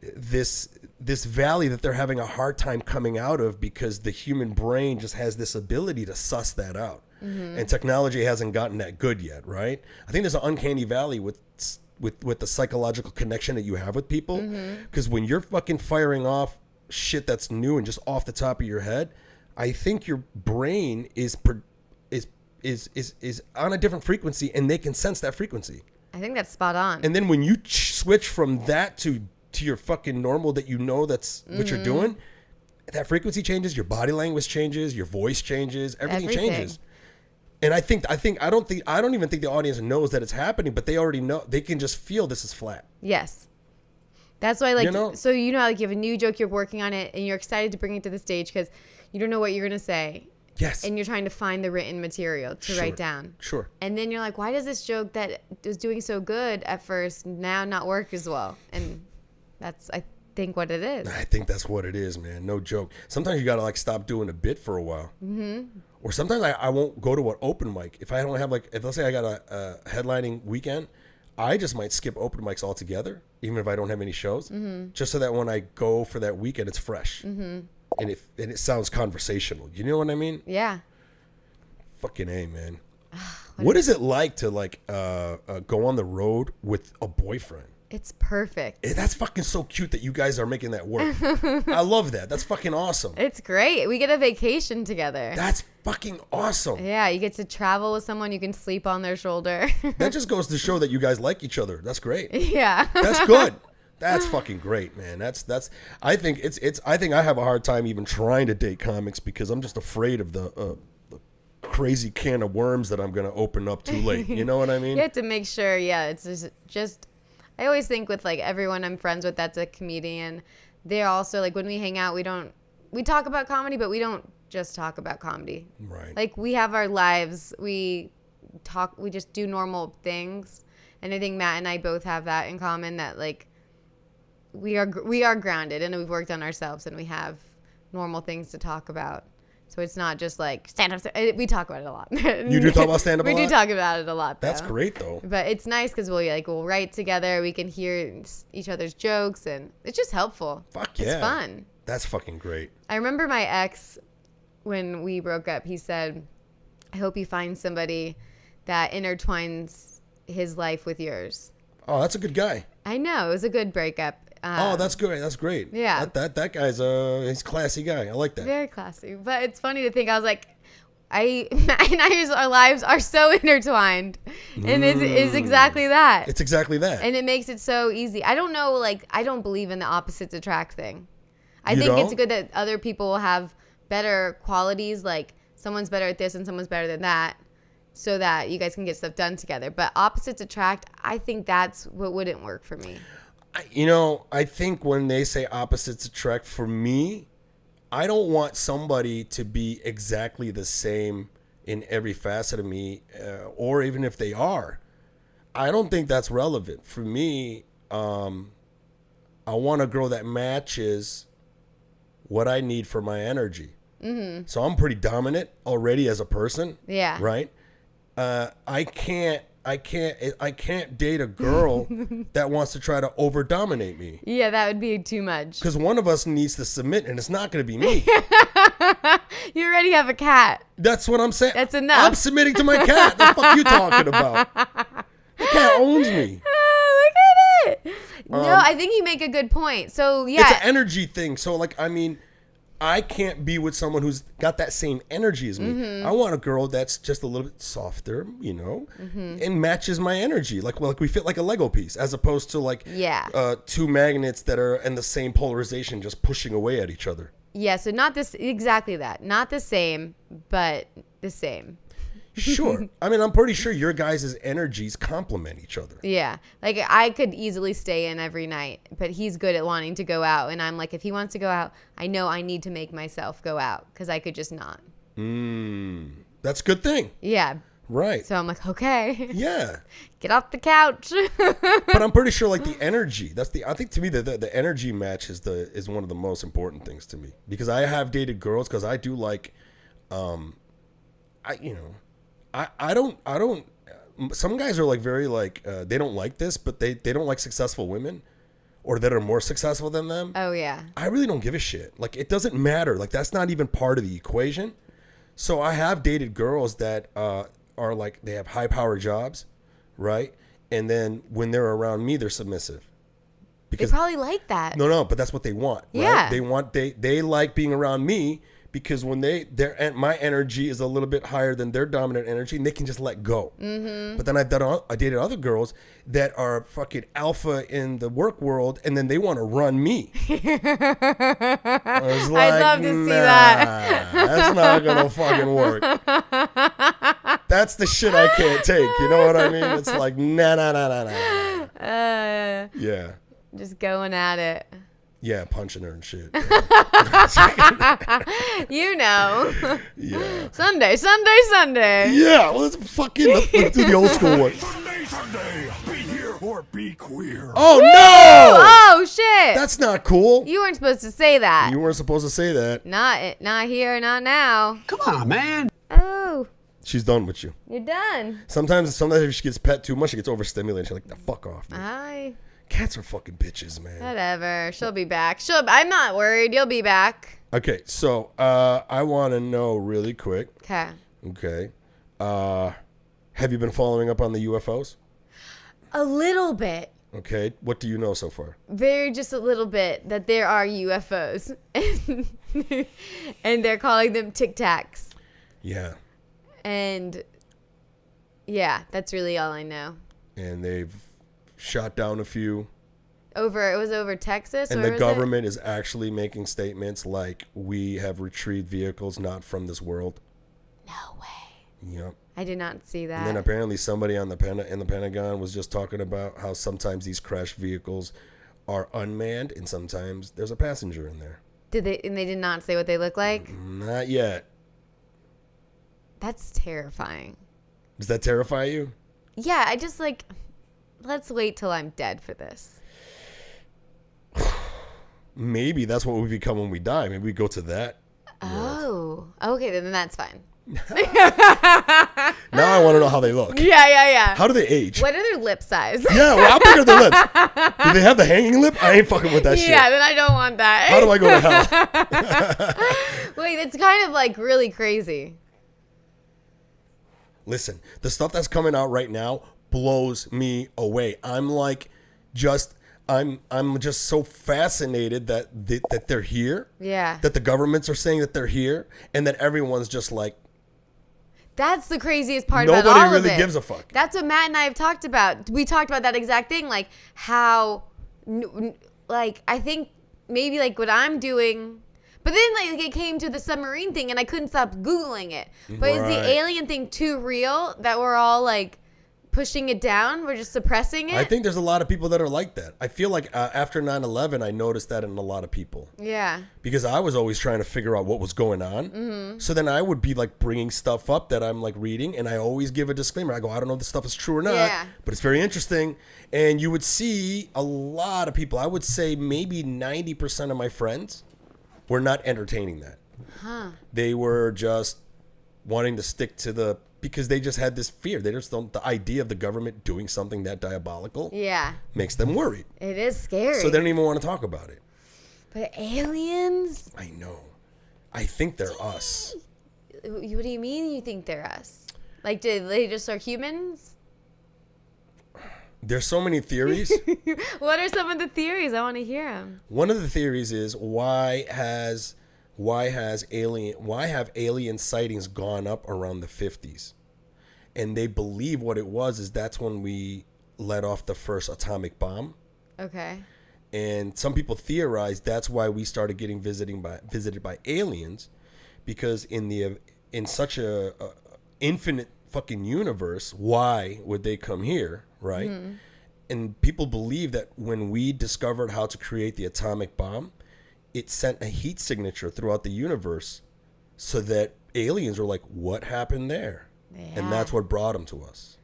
valley that they're having a hard time coming out of because the human brain just has this ability to suss that out. Mm-hmm. And technology hasn't gotten that good yet, right? I think there's an uncanny valley with the psychological connection that you have with people, because when you're fucking firing off shit that's new and just off the top of your head, I think your brain is on a different frequency, and they can sense that frequency. I think that's spot on. And then when you switch from that to your fucking normal, that you know that's what you're doing, that frequency changes, your body language changes, your voice changes, everything changes. And I don't even think the audience knows that it's happening, but they already know. They can just feel this is flat. Yes. That's why, like, You know? so how, like, you have a new joke, you're working on it, and you're excited to bring it to the stage because you don't know what you're going to say. Yes. And you're trying to find the written material to write down. Sure. And then you're like, why does this joke that was doing so good at first now not work as well? And that's, I think, what it is. I think that's what it is, man. No joke. Sometimes you got to like stop doing a bit for a while. Mm-hmm. Or sometimes I won't go to an open mic. If I don't have like, if let's say I got a headlining weekend, I just might skip open mics altogether, even if I don't have any shows, just so that when I go for that weekend, it's fresh. Mm-hmm. And it sounds conversational. You know what I mean? Yeah. Fucking A, man. What is it like to like go on the road with a boyfriend? It's perfect. That's fucking so cute that you guys are making that work. I love that. That's fucking awesome. It's great. We get a vacation together. That's fucking awesome. Yeah, you get to travel with someone. You can sleep on their shoulder. That just goes to show that you guys like each other. That's great. Yeah. That's good. That's fucking great, man. That's. I think I think I have a hard time even trying to date comics because I'm just afraid of the crazy can of worms that I'm gonna open up too late. You know what I mean? You have to make sure. Yeah, it's just. I always think with like everyone I'm friends with that's a comedian, they're also like when we hang out, we talk about comedy, but we don't just talk about comedy. Right. Like we have our lives. We just do normal things, and I think Matt and I both have that in common that like. We are grounded and we've worked on ourselves and we have normal things to talk about. So it's not just like stand up. We talk about it a lot. You do talk about stand up a lot? We do talk about it a lot, though. That's great, though. But it's nice because we'll write together. We can hear each other's jokes and it's just helpful. Fuck yeah. It's fun. That's fucking great. I remember my ex, when we broke up, he said, I hope you find somebody that intertwines his life with yours. Oh, that's a good guy. I know. It was a good breakup. Oh, that's good. That's great. Yeah. That guy's he's a classy guy. I like that. Very classy. But it's funny to think, I was like, Matt and our lives are so intertwined. And it's exactly that. It's exactly that. And it makes it so easy. I don't know, like, I don't believe in the opposites attract thing. I You think don't? it's good that other people will have better qualities, like someone's better at this and someone's better than that, so that you guys can get stuff done together. But opposites attract, I think that's what wouldn't work for me. You know, I think when they say opposites attract, for me, I don't want somebody to be exactly the same in every facet of me, or even if they are. I don't think that's relevant. For me, I want a girl that matches what I need for my energy. Mm-hmm. So I'm pretty dominant already as a person. Yeah. Right? I can't date a girl that wants to try to over dominate me. Yeah, that would be too much. Because one of us needs to submit, and it's not going to be me. You already have a cat. That's what I'm saying. That's enough. I'm submitting to my cat. The fuck you talking about? The cat owns me. Oh, look at it. No, I think you make a good point. So, yeah. It's an energy thing. So, like, I mean, I can't be with someone who's got that same energy as me. Mm-hmm. I want a girl that's just a little bit softer, you know, and matches my energy. Like we fit like a Lego piece, as opposed to like two magnets that are in the same polarization, just pushing away at each other. Yeah, so not this exactly that. Not the same, but the same. Sure. I mean, I'm pretty sure your guys' energies complement each other. Yeah. Like, I could easily stay in every night, but he's good at wanting to go out. And I'm like, if he wants to go out, I know I need to make myself go out because I could just not. That's a good thing. Yeah. Right. So I'm like, okay. Yeah. Get off the couch. But I'm pretty sure, like, the energy, I think to me, the energy match is one of the most important things to me. Because I have dated girls, because I do like, I don't, some guys are like very like, they don't like this, but they don't like successful women or that are more successful than them. Oh, yeah. I really don't give a shit. Like, it doesn't matter. Like, that's not even part of the equation. So I have dated girls that are like, they have high power jobs, right? And then when they're around me, they're submissive. Because they probably like that. No, but that's what they want. Right? Yeah. They like being around me. Because when my energy is a little bit higher than their dominant energy, and they can just let go. Mm-hmm. But then I dated other girls that are fucking alpha in the work world, and then they want to run me. I was like, I'd love to see that. That's not gonna fucking work. That's the shit I can't take. You know what I mean? It's like nah. Yeah. Just going at it. Yeah, punching her and shit. You know. Yeah. Sunday. Yeah, well, let's do the old school one. Sunday, be here or be queer. Oh, no! Oh, shit. That's not cool. You weren't supposed to say that. You weren't supposed to say that. Not here, not now. Come on, man. Oh, She's done with you. you're done. Sometimes if she gets pet too much, she gets overstimulated. She's like, the fuck off, man. Cats are fucking bitches, man. Whatever. She'll be back. I'm not worried. You'll be back. Okay, so I want to know really quick. Okay. Have you been following up on the UFOs? A little bit. Okay, what do you know so far? Very just a little bit that there are UFOs. And they're calling them Tic Tacs. Yeah. And yeah, that's really all I know. And they've shot down a few. It was over Texas? And or the government is actually making statements like, we have retrieved vehicles not from this world. No way. Yep. I did not see that. And then apparently somebody in the Pentagon was just talking about how sometimes these crashed vehicles are unmanned and sometimes there's a passenger in there. And they did not say what they look like? Not yet. That's terrifying. Does that terrify you? Yeah, I just let's wait till I'm dead for this. Maybe that's what we become when we die. Maybe we go to that. Oh, okay, then that's fine. Now I want to know how they look. Yeah. How do they age? What are their lip size? Yeah, well, how big are their lips? Do they have the hanging lip? I ain't fucking with that shit. Yeah, then I don't want that. How do I go to hell? Wait, it's kind of really crazy. Listen, the stuff that's coming out right now blows me away. I'm just so fascinated that they're here. Yeah. That the governments are saying that they're here, and that everyone's just like. That's the craziest part about all Nobody of really it. gives a fuck. That's what Matt and I have talked about. We talked about that exact thing, how, I think maybe what I'm doing. But then it came to the submarine thing, and I couldn't stop Googling it. But is the alien thing too real that we're all pushing it down? We're just suppressing it? I think there's a lot of people that are like that. I feel like after 9/11, I noticed that in a lot of people. Yeah. Because I was always trying to figure out what was going on. Mm-hmm. So then I would be bringing stuff up that I'm reading, and I always give a disclaimer. I go, I don't know if this stuff is true or not, but it's very interesting. And you would see a lot of people. I would say maybe 90% of my friends were not entertaining that. Huh. They were just wanting to stick to because they just had this fear. They just don't, the idea of the government doing something that diabolical makes them worried. It is scary. So they don't even want to talk about it. But aliens? I know. I think they're us. What do you mean you think they're us? Did they just are humans? There's so many theories. What are some of the theories? I want to hear them. One of the theories is why have alien sightings gone up around the 50s? And they believe what it was is that's when we let off the first atomic bomb. Okay. And some people theorize that's why we started getting visited by aliens, because in such a infinite fucking universe, why would they come here, right? Mm-hmm. And people believe that when we discovered how to create the atomic bomb, it sent a heat signature throughout the universe, so that aliens were like, "What happened there?" Yeah. And that's what brought them to us.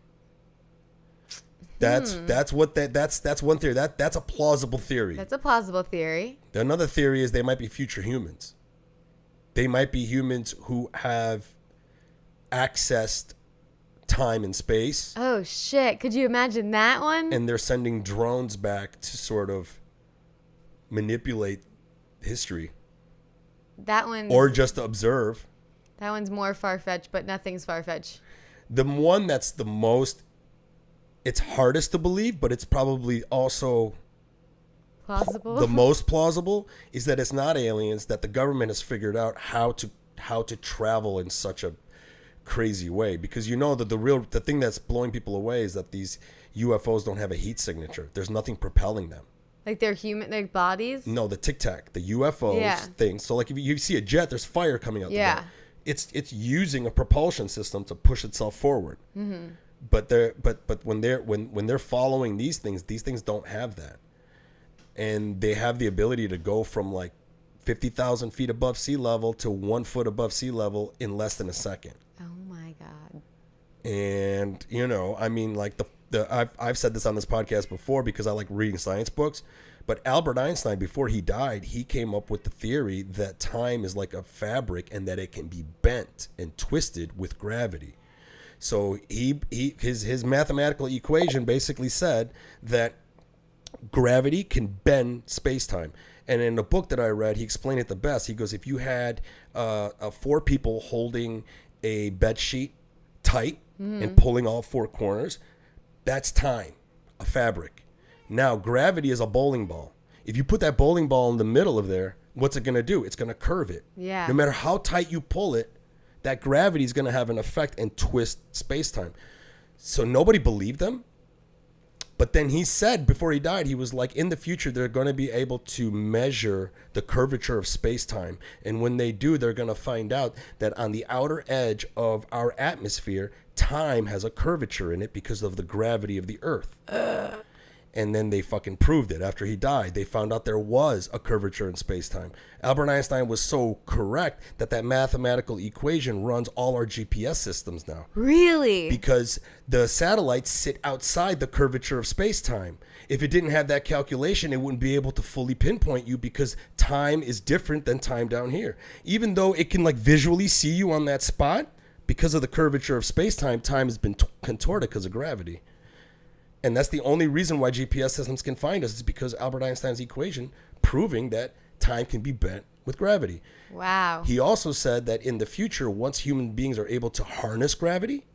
That's one theory. That's a plausible theory. That's a plausible theory. Another theory is they might be future humans. They might be humans who have accessed time and space. Oh shit! Could you imagine that one? And they're sending drones back to sort of manipulate history. That one. Or just to observe. That one's more far-fetched, but nothing's far-fetched. The one that's the most, it's hardest to believe, but it's probably also plausible. The most plausible is that it's not aliens, that the government has figured out how to travel in such a crazy way. Because you know that the thing that's blowing people away is that these UFOs don't have a heat signature. There's nothing propelling them. Like they're human, their bodies? No, the Tic Tac, the UFOs thing. So like if you see a jet, there's fire coming out the back. It's using a propulsion system to push itself forward. Mm-hmm. But when they're following these things don't have that. and they have the ability to go from like 50,000 feet above sea level to 1 foot above sea level in less than a second. Oh my God. And, you know, I mean, like I've said this on this podcast before because I like reading science books, but Albert Einstein, before he died, he came up with the theory that time is like a fabric and that it can be bent and twisted with gravity. So his mathematical equation basically said that gravity can bend space-time. And in a book that I read, he explained it the best. He goes, if you had 4 people holding a bed sheet tight and pulling all 4 corners, that's time, a fabric. Now, gravity is a bowling ball. If you put that bowling ball in the middle of there, what's it going to do? It's going to curve it. Yeah. No matter how tight you pull it, that gravity is going to have an effect and twist space-time. So nobody believed them. But then he said before he died, he was like, in the future, they're going to be able to measure the curvature of space-time. And when they do, they're going to find out that on the outer edge of our atmosphere, time has a curvature in it because of the gravity of the Earth. And then they fucking proved it. After he died, they found out there was a curvature in space-time. Albert Einstein was so correct that mathematical equation runs all our GPS systems now. Really? Because the satellites sit outside the curvature of space-time. If it didn't have that calculation, it wouldn't be able to fully pinpoint you because time is different than time down here. Even though it can like visually see you on that spot, because of the curvature of space-time, time has been contorted because of gravity. And that's the only reason why GPS systems can find us is because Albert Einstein's equation proving that time can be bent with gravity. Wow. He also said that in the future, once human beings are able to harness gravity,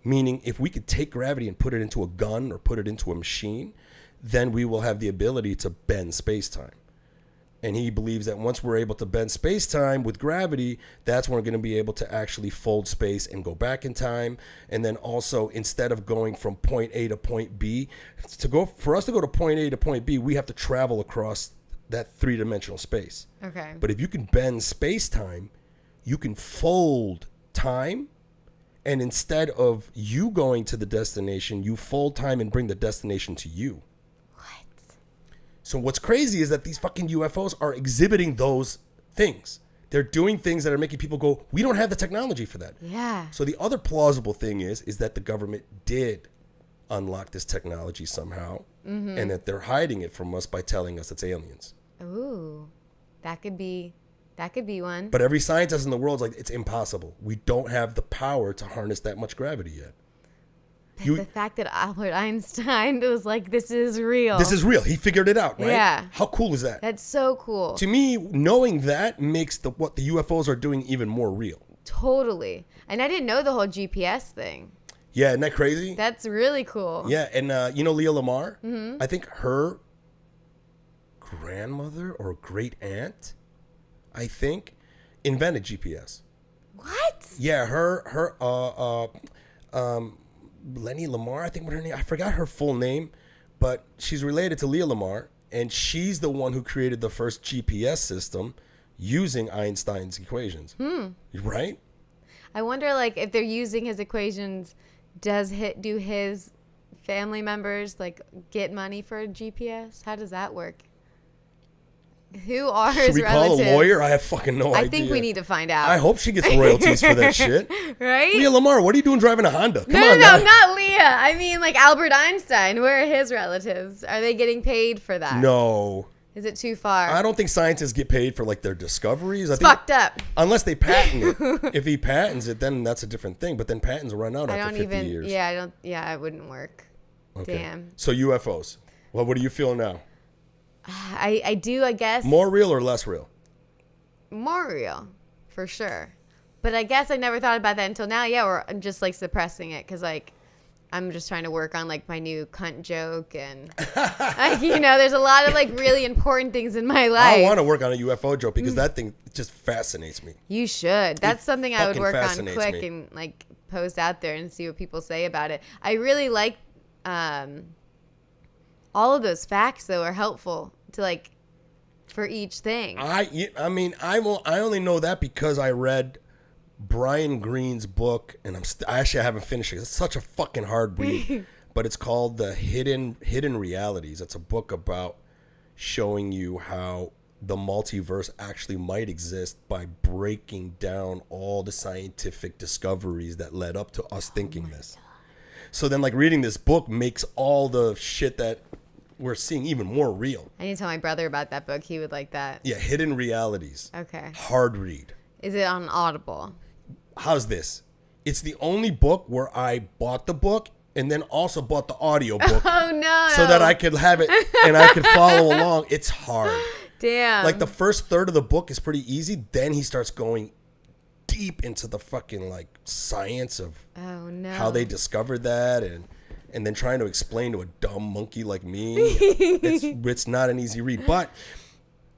meaning if we could take gravity and put it into a gun or put it into a machine, then we will have the ability to bend space-time. And he believes that once we're able to bend space-time with gravity, that's when we're going to be able to actually fold space and go back in time. And then also, instead of going from point A to point B, for us to go to point A to point B, we have to travel across that 3-dimensional space. Okay. But if you can bend space-time, you can fold time. And instead of you going to the destination, you fold time and bring the destination to you. So what's crazy is that these fucking UFOs are exhibiting those things. They're doing things that are making people go, we don't have the technology for that. Yeah. So the other plausible thing is that the government did unlock this technology somehow, and that they're hiding it from us by telling us it's aliens. Ooh, that could be one. But every scientist in the world is like, it's impossible. We don't have the power to harness that much gravity yet. The fact that Albert Einstein was like, this is real. This is real. He figured it out, right? Yeah. How cool is that? That's so cool. To me, knowing that makes what the UFOs are doing even more real. Totally. And I didn't know the whole GPS thing. Yeah, isn't that crazy? That's really cool. Yeah, and you know Leah Lamar? Mm-hmm. I think her grandmother or great aunt, I think, invented GPS. What? Yeah, her Lenny Lamar, I think what her name, I forgot her full name, but she's related to Leah Lamar, and she's the one who created the first GPS system using Einstein's equations. Right? I wonder, like, if they're using his equations, do his family members like get money for GPS? How does that work? Who are his relatives? Should we call a lawyer? I have fucking no idea. I think we need to find out. I hope she gets royalties for that shit. Right? Leah Lamar, what are you doing driving a Honda? Come no, on, now. not Leah. I mean, like Albert Einstein. Where are his relatives? Are they getting paid for that? No. Is it too far? I don't think scientists get paid for like their discoveries. It's fucked up. Unless they patent it. If he patents it, then that's a different thing. But then patents run out after 50 years. Yeah, it wouldn't work. Okay. Damn. So UFOs. Well, what do you feel now? I do, I guess. More real or less real? More real, for sure. But I guess I never thought about that until now. Yeah, I'm just like suppressing it because like I'm just trying to work on like my new cunt joke and there's a lot of like really important things in my life. I want to work on a UFO joke because that thing just fascinates me. You should. That's something I would work on quick and like post out there and see what people say about it. I really like all of those facts though are helpful to like for each thing. I only know that because I read Brian Greene's book, and I haven't finished it. It's such a fucking hard read, but it's called The Hidden Realities. It's a book about showing you how the multiverse actually might exist by breaking down all the scientific discoveries that led up to us thinking this. So then, like, reading this book makes all the shit that we're seeing even more real. I need to tell my brother about that book. He would like that. Yeah, Hidden Realities. Okay. Hard read. Is it on Audible? How's this? It's the only book where I bought the book and then also bought the audio book. Oh, no. So that I could have it and I could follow along. It's hard. Damn. Like, the first third of the book is pretty easy. Then he starts going deep into the fucking, like, science of how they discovered that and then trying to explain to a dumb monkey like me. It's not an easy read. But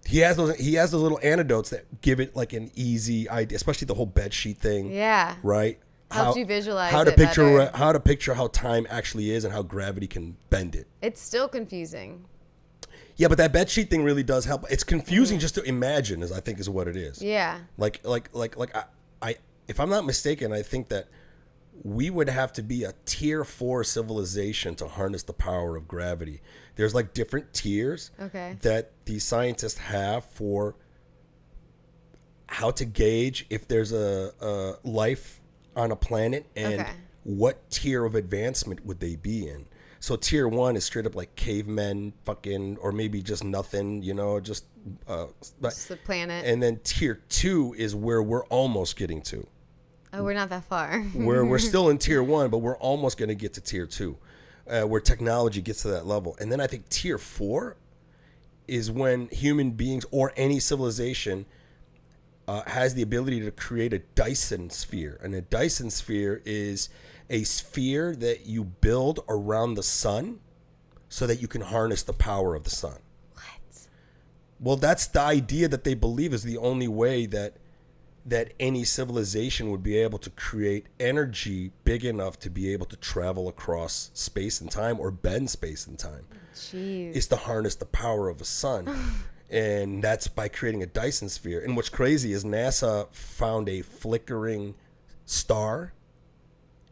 he has those little anecdotes that give it, like, an easy idea, especially the whole bed sheet thing. Yeah. Right? Helps you visualize how to it picture better. how to picture how time actually is and how gravity can bend it. It's still confusing. Yeah, but that bed sheet thing really does help. It's confusing just to imagine, I think is what it is. Yeah. Like I if I'm not mistaken, I think that we would have to be a tier 4 civilization to harness the power of gravity. There's, like, different tiers that the scientists have for how to gauge if there's a life on a planet and what tier of advancement would they be in. So tier 1 is straight up like cavemen fucking, or maybe just nothing, just the planet. And then tier 2 is where we're almost getting to. Oh, we're not that far. We're still in tier 1, but we're almost going to get to tier 2, where technology gets to that level. And then I think tier 4 is when human beings or any civilization has the ability to create a Dyson sphere. And a Dyson sphere is a sphere that you build around the sun so that you can harness the power of the sun. What? Well, that's the idea that they believe is the only way that any civilization would be able to create energy big enough to be able to travel across space and time or bend space and time. Jeez. Is to harness the power of the sun. And that's by creating a Dyson sphere. And what's crazy is NASA found a flickering star,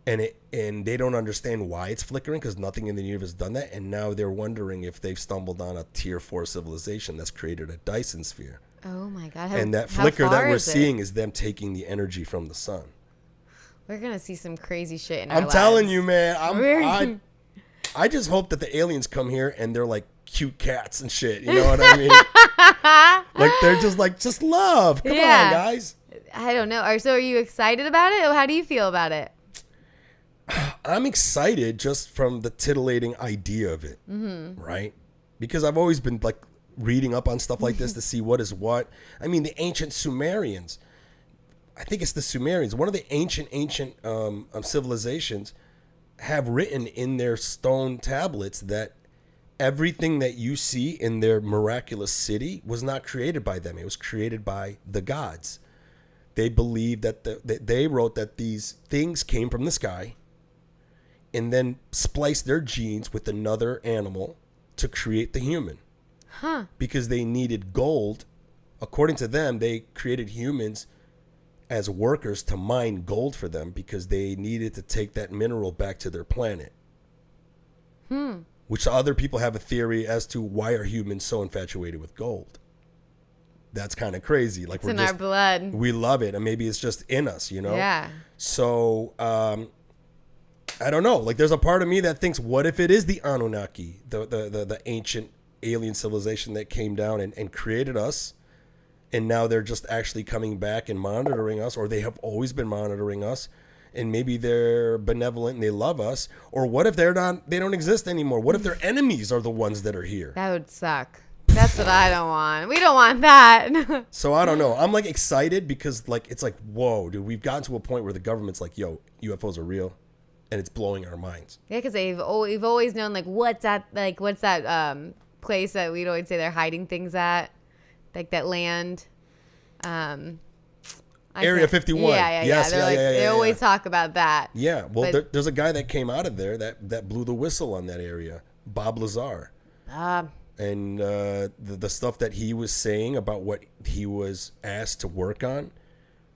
and they don't understand why it's flickering because nothing in the universe has done that. And now they're wondering if they've stumbled on a tier 4 civilization that's created a Dyson sphere. Oh my God. And that flicker that we're seeing is them taking the energy from the sun. We're going to see some crazy shit in our lives. I'm telling you, man. I just hope that the aliens come here and they're like cute cats and shit. You know what I mean? Like, they're just love. Come on, guys. I don't know. So are you excited about it? How do you feel about it? I'm excited just from the titillating idea of it. Mm-hmm. Right? Because I've always been, like, reading up on stuff like this to see what is what. I mean, the ancient Sumerians, I think it's the Sumerians, one of the ancient civilizations have written in their stone tablets that everything that you see in their miraculous city was not created by them. It was created by the gods. They believe that they wrote that these things came from the sky and then spliced their genes with another animal to create the human. Huh. Because they needed gold. According to them, they created humans as workers to mine gold for them because they needed to take that mineral back to their planet. Which other people have a theory as to why are humans so infatuated with gold. That's kind of crazy. Like, it's in our blood. We love it, and maybe it's just in us, Yeah. So I don't know. Like, there's a part of me that thinks, what if it is the Anunnaki, the ancient alien civilization that came down and created us, and now they're just actually coming back and monitoring us, or they have always been monitoring us, and maybe they're benevolent and they love us. Or what if they don't exist anymore? What if their enemies are the ones that are here? That would suck. That's what I don't want. We don't want that. So I don't know. I'm, like, excited because, like, it's like, whoa, dude, we've gotten to a point where the government's like, yo, UFOs are real, and it's blowing our minds. Yeah, because we've always known, like, what's that place that we'd always say they're hiding things at, like that land. Area 51. Yeah. Yes, They always talk about that. Yeah, well, there's a guy that came out of there that blew the whistle on that area, Bob Lazar. And the stuff that he was saying about what he was asked to work on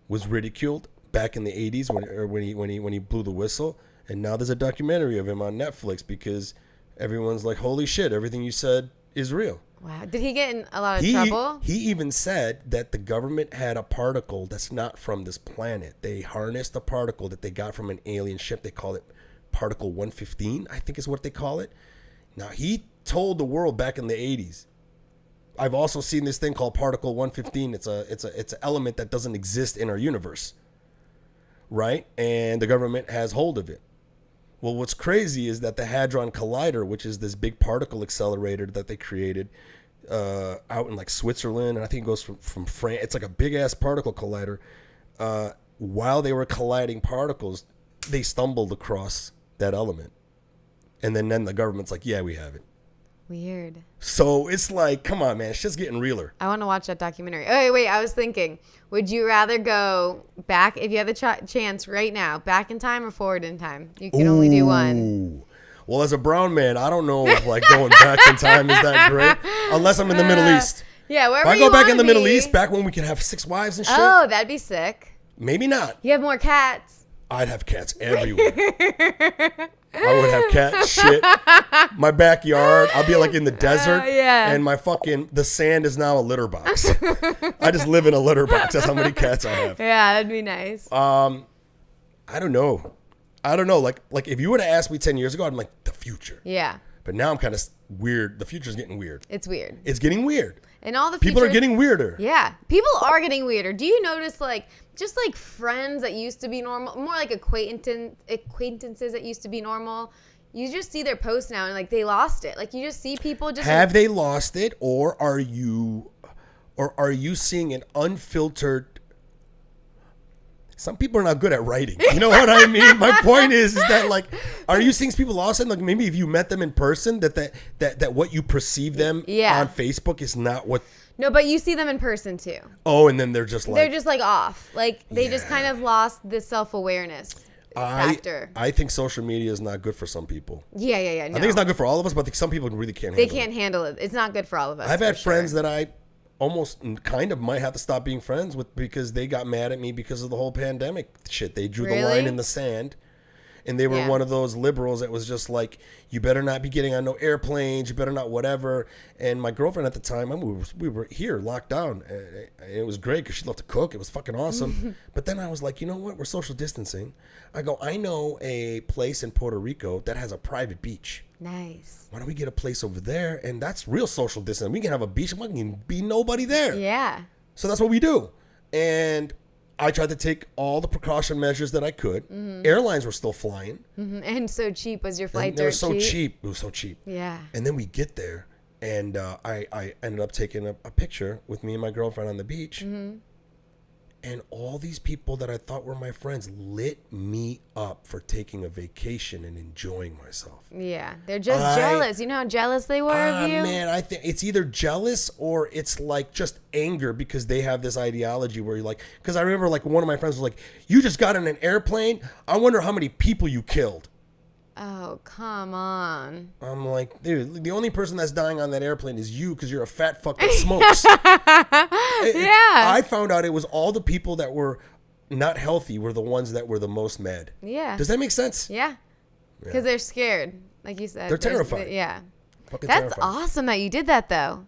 was ridiculed back in the 80s when he blew the whistle. And now there's a documentary of him on Netflix because everyone's like, holy shit, everything you said is real. Wow. Did he get in a lot of trouble? He even said that the government had a particle that's not from this planet. They harnessed a particle that they got from an alien ship. They call it Particle 115, I think is what they call it. Now, he told the world back in the 80s. I've also seen this thing called Particle 115. It's an element that doesn't exist in our universe, right? And the government has hold of it. Well, what's crazy is that the Hadron Collider, which is this big particle accelerator that they created out in like Switzerland, and I think it goes from France. It's like a big ass particle collider. While they were colliding particles, they stumbled across that element, and then the government's like, "Yeah, we have it." Weird. So it's like, come on, man, shit's getting realer. I want to watch that documentary. Oh, wait, I was thinking, would you rather go back, if you had the chance right now, back in time or forward in time? You can only do one. Well, as a brown man, I don't know if like going back in time is that great, unless I'm in the Middle East. Yeah, wherever if I go you back in the be. Middle East, back when we could have 6 wives and shit. Oh, that'd be sick. Maybe not. You have more cats. I'd have cats everywhere. I would have cat shit. My backyard, I'll be like in the desert. Yeah. And the sand is now a litter box. I just live in a litter box. That's how many cats I have. Yeah, that'd be nice. I don't know. Like if you would have asked me 10 years ago, I'm like, the future. Yeah. But now I'm kind of weird. The future's getting weird. It's weird. It's getting weird. And all the people are getting weirder. Yeah. People are getting weirder. Do you notice just like friends that used to be normal, more like acquaintances that used to be normal, you just see their posts now and like they lost it. Like you just see people just have they lost it, or are you seeing an unfiltered? Some people are not good at writing. You know what I mean? My point is that like, are you seeing people lost it? Like maybe if you met them in person, that what you perceive them on Facebook is not what. No, but you see them in person too. Oh, and then they're just like off. Like they just kind of lost the self-awareness factor. I think social media is not good for some people. Yeah. No. I think it's not good for all of us, but I think some people really can't handle it. They can't handle it. It's not good for all of us. I've had friends that I almost kind of might have to stop being friends with because they got mad at me because of the whole pandemic shit. They drew the line in the sand. And they were one of those liberals that was just like, you better not be getting on no airplanes. You better not whatever. And my girlfriend at the time, we were here locked down. And it was great because she loved to cook. It was fucking awesome. But then I was like, you know what? We're social distancing. I go, I know a place in Puerto Rico that has a private beach. Nice. Why don't we get a place over there? And that's real social distancing. We can have a beach and there can be nobody there. Yeah. So that's what we do. And I tried to take all the precaution measures that I could. Mm-hmm. Airlines were still flying. Mm-hmm. And so cheap was your flight. They were so cheap. It was so cheap. Yeah. And then we get there, and I ended up taking a picture with me and my girlfriend on the beach. Mm-hmm. And all these people that I thought were my friends lit me up for taking a vacation and enjoying myself. Yeah, they're just jealous. You know how jealous they were of you? Man, I think it's either jealous or it's like just anger because they have this ideology where you're like, because I remember like one of my friends was like, you just got in an airplane? I wonder how many people you killed. Oh, come on. I'm like, dude, the only person that's dying on that airplane is you because you're a fat fuck that smokes. I found out it was all the people that were not healthy were the ones that were the most mad. Yeah. Does that make sense? Yeah. Because they're scared, like you said. They're terrified. Yeah. Fucking That's terrified. awesome that you did that, though.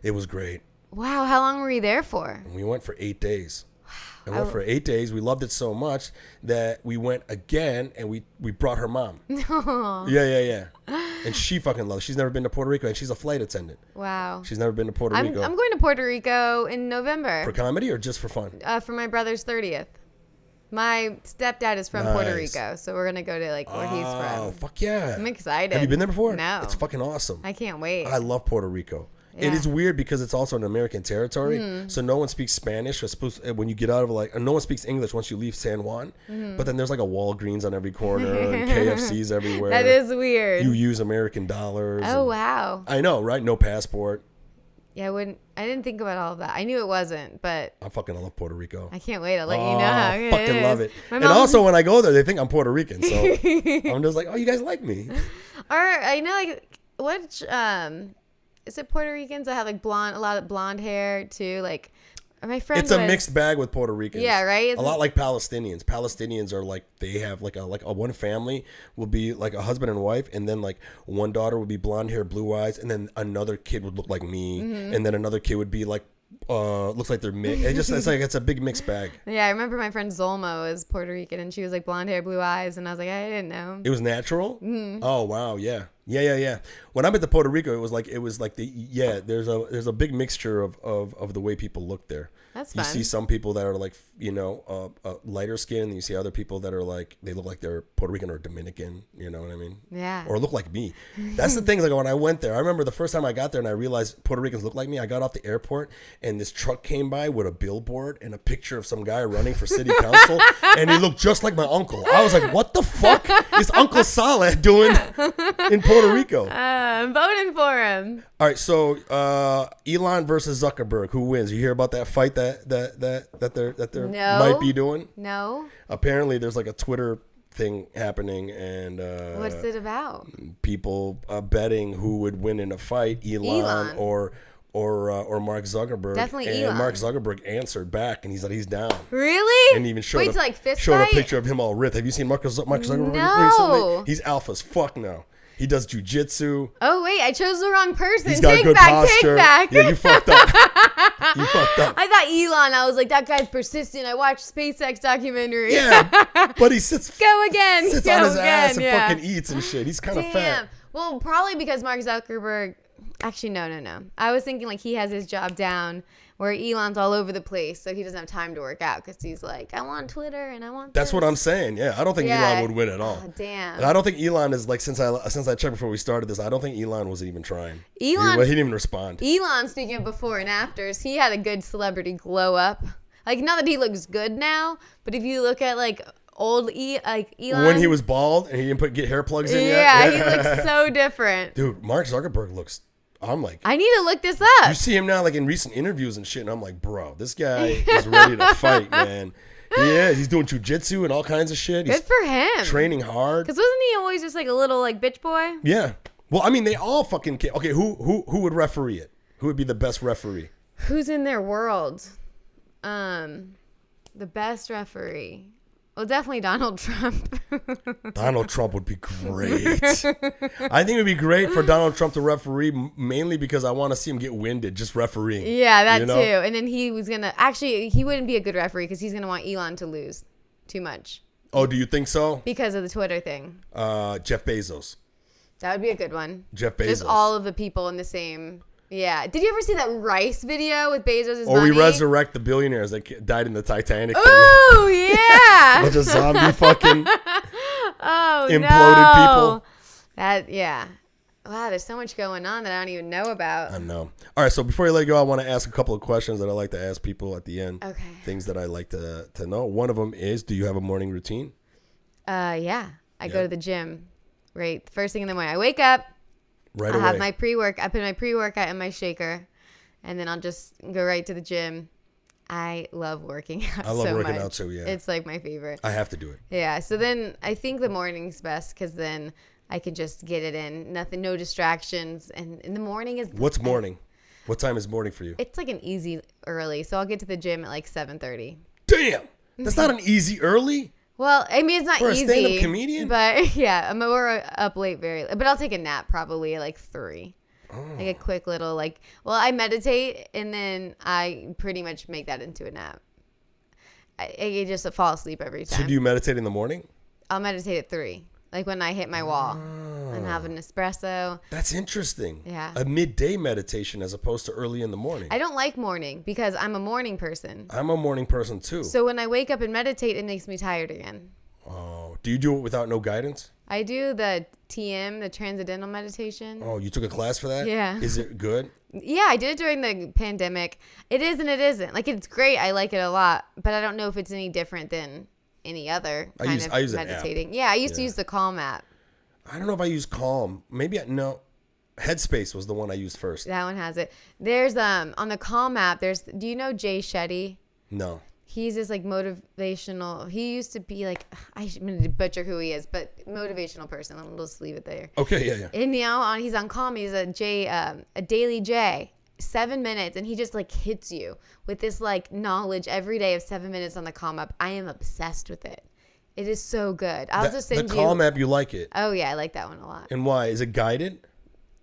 It was great. Wow. How long were you there for? We went for 8 days. I went for 8 days. We loved it so much that we went again and we brought her mom. Yeah. And she fucking loves it. She's never been to Puerto Rico and she's a flight attendant. Wow. She's never been to Puerto Rico. I'm going to Puerto Rico in November. For comedy or just for fun? For my brother's 30th. My stepdad is from Puerto Rico, so we're going to go to like where he's from. Oh, fuck yeah. I'm excited. Have you been there before? No. It's fucking awesome. I can't wait. I love Puerto Rico. Yeah. It is weird because it's also an American territory, so no one speaks Spanish. When you get out of no one speaks English once you leave San Juan. But then there's like a Walgreens on every corner and KFCs everywhere. That is weird. You use American dollars. Oh wow! I know, right? No passport. Yeah, I didn't think about all of that. I knew it wasn't, but I fucking love Puerto Rico. I can't wait. I'll let you know how it fucking is. love it. And also when I go there, they think I'm Puerto Rican, so I'm just like, oh, you guys like me. Or I know like what is it Puerto Ricans that have like a lot of blonde hair too? Like My friend It's a mixed bag with Puerto Ricans. Yeah, right? A lot like Palestinians. Palestinians are like, they have like a one family will be like a husband and wife, and then like one daughter would be blonde hair, blue eyes, and then another kid would look like me, and then another kid would be like looks like they're mixed. It's a big mixed bag. Yeah, I remember my friend Zolma was Puerto Rican, and she was like blonde hair, blue eyes, and I was like, I didn't know. It was natural. Oh wow, yeah. When I went to Puerto Rico, it was like there's a big mixture of the way people look there. That's you fun. see some people that are like lighter skin, and you see other people that are like they look like they're Puerto Rican or Dominican. You know what I mean? Yeah. Or look like me. That's the thing. Like when I went there, I remember the first time I got there and I realized Puerto Ricans look like me. I got off the airport and this truck came by with a billboard and a picture of some guy running for city council, and he looked just like my uncle. I was like, what the fuck is Uncle Saleh doing in Puerto Rico? I'm voting for him. All right, so Elon versus Zuckerberg, who wins? You hear about that fight that they're might be doing? No. Apparently, there's like a Twitter thing happening, and what's it about? People betting who would win in a fight, Elon. or Mark Zuckerberg. Definitely and Elon. Mark Zuckerberg answered back, and he said he's down. Really? And even showed fist a fight? picture of him all ripped. Have you seen Mark Zuckerberg No. recently? He's alpha as fuck now. He does jujitsu. Oh wait, I chose the wrong person. He's got Take good back, posture. take back. Yeah, you fucked up. You fucked up. I thought Elon. I was like, that guy's persistent. I watched SpaceX documentary. Yeah, but he sits Go again. sits Go on his again. ass and Yeah. fucking eats and shit. He's kind of fat. Well, probably because Mark Zuckerberg. Actually, no. I was thinking like he has his job down, where Elon's all over the place, so he doesn't have time to work out because he's like, I want Twitter and I want. That's this. what I'm saying. Yeah, I don't think Elon would win at all. Oh, damn. And I don't think Elon is like since I checked before we started this. I don't think Elon was even trying. He Elon. didn't even respond. Elon, speaking of before and afters, he had a good celebrity glow up. Like, not that he looks good now, but if you look at like old Elon, When he was bald and he didn't get hair plugs in yet. Yeah, he looks so different. Dude, Mark Zuckerberg looks. I'm like, I need to look this you up. see him now like in recent interviews and shit, and I'm like, bro, this guy is ready to fight, man. Yeah, he's doing jujitsu and all kinds of shit. He's Good for him. training hard. Because wasn't he always just like a little like bitch boy? Yeah. Well, I mean, they all fucking can. Okay, who would referee it? Who would be the best referee? Who's in their world? The best referee. Well, definitely Donald Trump. Donald Trump would be great. I think it would be great for Donald Trump to referee, mainly because I want to see him get winded just refereeing. Yeah, that too. And then he was going to... Actually, he wouldn't be a good referee because he's going to want Elon to lose too much. Oh, do you think so? Because of the Twitter thing. Jeff Bezos. That would be a good one. Jeff Bezos. Just all of the people in the same... Yeah. Did you ever see that Rice video with Bezos' Or money? we resurrect the billionaires that died in the Titanic. Ooh, yeah. Bunch of zombie fucking Oh, imploded no. people. Yeah. Wow, there's so much going on that I don't even know about. I know. All right, so before you let go, I want to ask a couple of questions that I like to ask people at the end. Okay. Things that I like to know. One of them is, do you have a morning routine? Yeah. I go to the gym. Right. First thing in the morning. I wake up. Right I away. have my pre-work. I put my pre-workout in my shaker, and then I'll just go right to the gym. I love working out. I love so working much. out too, yeah. It's like my favorite. I have to do it. Yeah. So then I think the morning's best because then I can just get it in. Nothing, no distractions. And in the morning is... What's morning? What time is morning for you? It's like an easy early. So I'll get to the gym at like 7:30. Damn! That's not an easy easy. Well, I mean, it's not For a easy. stand-up comedian? But yeah, we're up late but I'll take a nap probably at like 3. Oh. Like a quick little I meditate and then I pretty much make that into a nap. I just fall asleep every time. So do you meditate in the morning? I'll meditate at 3. Like when I hit my wall and have an espresso. That's interesting. Yeah. A midday meditation as opposed to early in the morning. I don't like morning because I'm a morning person. I'm a morning person too. So when I wake up and meditate, it makes me tired again. Oh, do you do it without no guidance? I do the TM, the Transcendental Meditation. Oh, you took a class for that? Yeah. Is it good? Yeah, I did it during the pandemic. It is and it isn't. Like, it's great. I like it a lot. But I don't know if it's any different than any other kind I use of an app. meditating. Yeah, I used to use the Calm app. I don't know if I use Calm. Maybe no. Headspace was the one I used first. That one has it. There's on the Calm app, do you know Jay Shetty? No. He's this like motivational. He used to be like, I'm going to butcher who he is, but motivational person. I'll just leave it there. Okay, yeah. And he's on Calm. He's a Daily J. 7 minutes, and he just like hits you with this like knowledge every day of 7 minutes on the Calm app. I am obsessed with it. It is so good. I'll just send you. The Calm app, you like it? Oh yeah, I like that one a lot. And why? Is it guided?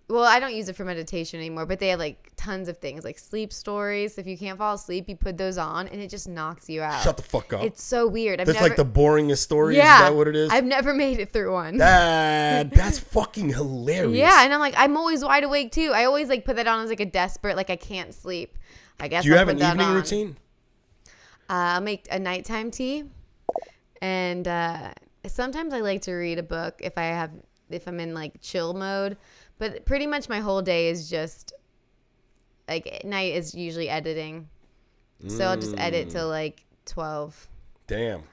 Well, I don't use it for meditation anymore, but they have like tons of things like sleep stories. If you can't fall asleep, you put those on and it just knocks you out. Shut the fuck up. It's so weird. That's like the boringest story. Yeah. Is that what it is? I've never made it through one. That's fucking hilarious. Yeah, and I'm like, I'm always wide awake too. I always like put that on as like a desperate, like I can't sleep. I guess. Do you I'll have put an that evening on. routine? I'll make a nighttime tea, and sometimes I like to read a book if I'm in like chill mode. But pretty much my whole day is just like at night is usually editing. So I'll just edit till like 12. Damn.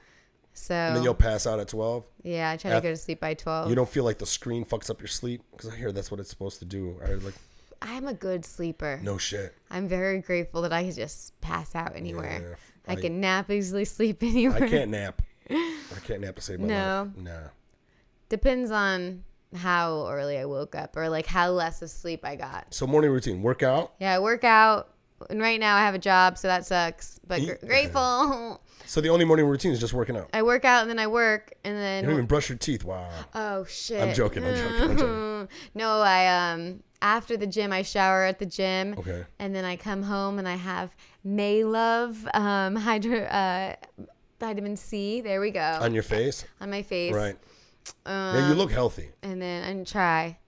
So And then you'll pass out at 12? Yeah, I try to go to sleep by 12. You don't feel like the screen fucks up your sleep? Because I hear that's what it's supposed to do. I'm a good sleeper. No shit. I'm very grateful that I can just pass out anywhere. Yeah, I can nap easily, sleep anywhere. I can't nap. I can't nap to save my life. No. Depends on how early I woke up or like how less of sleep I got. So morning routine, work out? Yeah, I work out. And right now I have a job, so that sucks. But grateful. So the only morning routine is just working out? I work out and then I work and then... You don't even brush your teeth. Wow. Oh, shit. I'm joking. No, I... After the gym, I shower at the gym. Okay. And then I come home and I have May Love vitamin C. There we go. On your face? On my face. Right. Yeah, you look healthy. And then I try.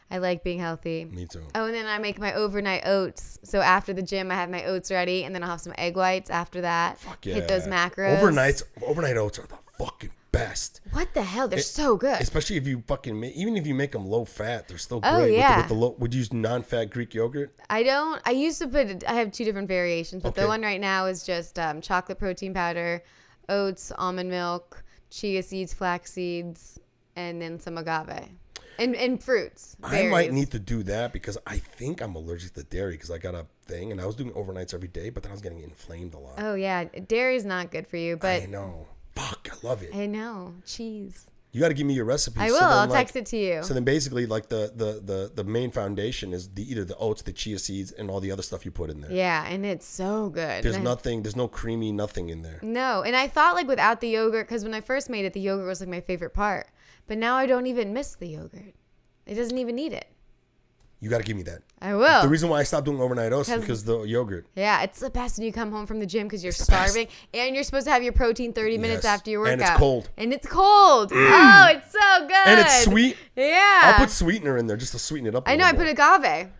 I like being healthy. Me too. Oh, and then I make my overnight oats. So after the gym, I have my oats ready, and then I'll have some egg whites after that. Fuck yeah. Hit those macros. Overnight oats are the fucking best. What the hell? They're so good. Especially if you even if you make them low fat, they're still great. Oh, yeah. Would you use non-fat Greek yogurt? I don't. I used to I have 2 different variations, but Okay. the one right now is just chocolate protein powder, oats, almond milk, chia seeds, flax seeds, and then some agave. And fruits. Berries. I might need to do that because I think I'm allergic to dairy because I got a thing and I was doing overnights every day, but then I was getting inflamed a lot. Oh, yeah. Dairy is not good for you, but... I know. Fuck, I love it. I know. Cheese. You got to give me your recipe. I will. I'll text it to you. So then basically like the main foundation is either the oats, the chia seeds, and all the other stuff you put in there. Yeah, and it's so good. There's no creamy nothing in there. No, and I thought like without the yogurt, because when I first made it, the yogurt was like my favorite part. But now I don't even miss the yogurt. It doesn't even need it. You got to give me that. I will. The reason why I stopped doing overnight oats is because the yogurt. Yeah, it's the best when you come home from the gym because you're starving. And you're supposed to have your protein 30 minutes after your workout. And it's cold. And it's cold. Oh, it's so good. And it's sweet. Yeah. I'll put sweetener in there just to sweeten it up I know. I put agave.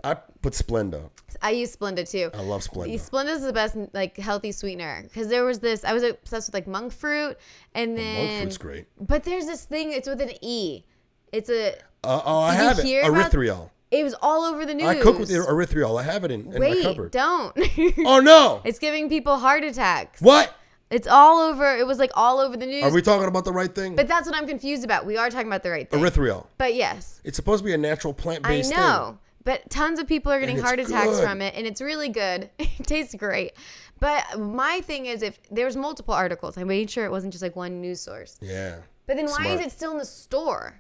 I put Splenda. I use Splenda too. I love Splenda. Splenda is the best like healthy sweetener because there was this. I was obsessed with like monk fruit, and then monk fruit's great. But there's this thing. It's with an E. It's a. I have it. Erythritol. It was all over the news. I cook with erythritol. I have it in my cupboard. Don't. Oh no! It's giving people heart attacks. What? It's all over. It was like all over the news. Are we talking about the right thing? But that's what I'm confused about. We are talking about the right thing. Erythritol. But yes. It's supposed to be a natural plant-based thing. I know. But tons of people are getting heart attacks good. from it, and it's really good. It tastes great. But my thing is, if there's multiple articles, I made sure it wasn't just like one news source. Yeah. But then why is it still in the store?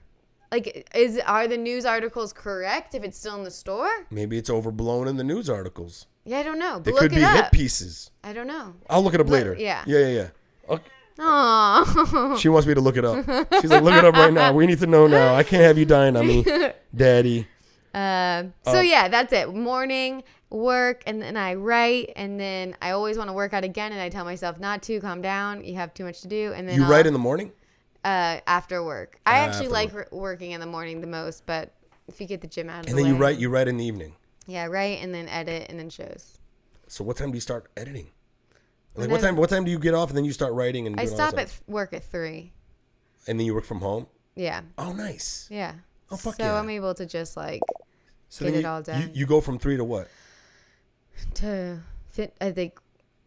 Like, are the news articles correct if it's still in the store? Maybe it's overblown in the news articles. Yeah, I don't know. But It look could be up. hit pieces. I don't know. I'll look it up later. Yeah. Yeah. Okay. Aww. She wants me to look it up. She's like, look it up right now. We need to know now. I can't have you dying on me, Daddy. So yeah, that's it. Morning, work, and then I write, and then I always want to work out again, and I tell myself not to. Calm down. You have too much to do. And then You write in the morning? After work. I actually like working in the morning the most, but if you get the gym out of the way. And then you write in the evening. Yeah, write and then edit and then shows. So what time do you start editing? Like what time do you get off and then you start writing and I doing all stop that at work at 3. And then you work from home? Yeah. Oh, nice. Yeah. Oh, fuck so yeah. I'm able to just like So get then it all done. You go from 3 to what? To fit, I think,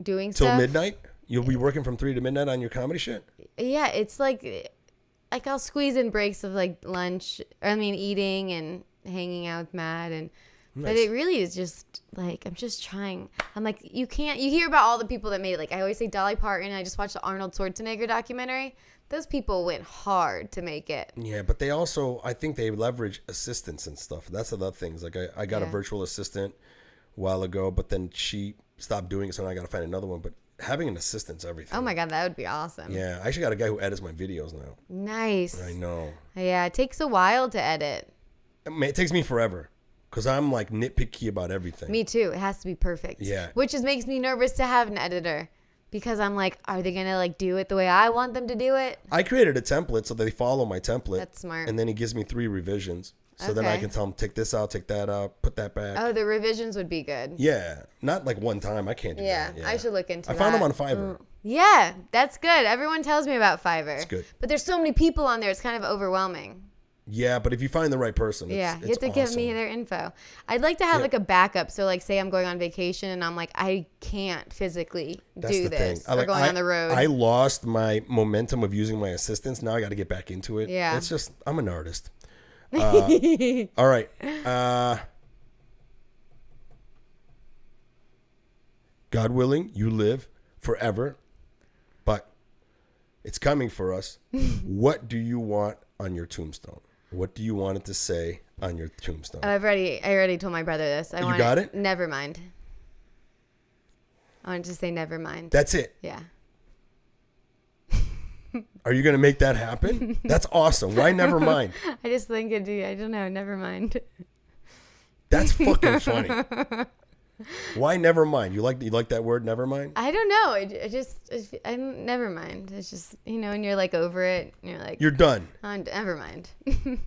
doing Till stuff. midnight? You'll be working from 3 to midnight on your comedy shit? Yeah, it's like I'll squeeze in breaks of like lunch, eating and hanging out with Matt and Nice. but it really is just like I'm just trying. I'm like you hear about all the people that made it. Like I always say Dolly Parton. I just watched the Arnold Schwarzenegger documentary. Those people went hard to make it. Yeah, but they also, I think they leverage assistants and stuff. That's the other things. Like I got a virtual assistant while ago, but then she stopped doing it, so now I got to find another one. But having an assistant's everything. Oh my God, that would be awesome. Yeah, I actually got a guy who edits my videos now. Nice. I know. Yeah, it takes a while to edit. It takes me forever because I'm like nitpicky about everything. Me too. It has to be perfect. Yeah. Which just makes me nervous to have an editor because I'm like, are they going to like do it the way I want them to do it? I created a template so they follow my template. That's smart. And then he gives me 3 revisions. So then I can tell him, take this out, take that out, put that back. Oh, the revisions would be good. Yeah. Not like one time. I can't do that. Yeah. I should look into that. I found them on Fiverr. Yeah, that's good. Everyone tells me about Fiverr. It's good. But there's so many people on there. It's kind of overwhelming. Yeah, but if you find the right person, you have to awesome. give me their info. I'd like to have like a backup. So like say I'm going on vacation and I'm like, I can't physically do this. Or going on the road. I lost my momentum of using my assistants. Now I got to get back into it. Yeah. It's just, I'm an artist. All right. God willing, you live forever, but it's coming for us. What do you want on your tombstone? What do you want it to say on your tombstone? I already told my brother this. You got it? Never mind. I wanted to say never mind. That's it. Yeah. Are you going to make that happen? That's awesome. Why never mind? I just think I don't know, never mind. That's fucking funny. Why never mind? You like that word, never mind? I don't know. I never mind. It's just, when you're like over it, and you're like, you're done. Oh, never mind. Do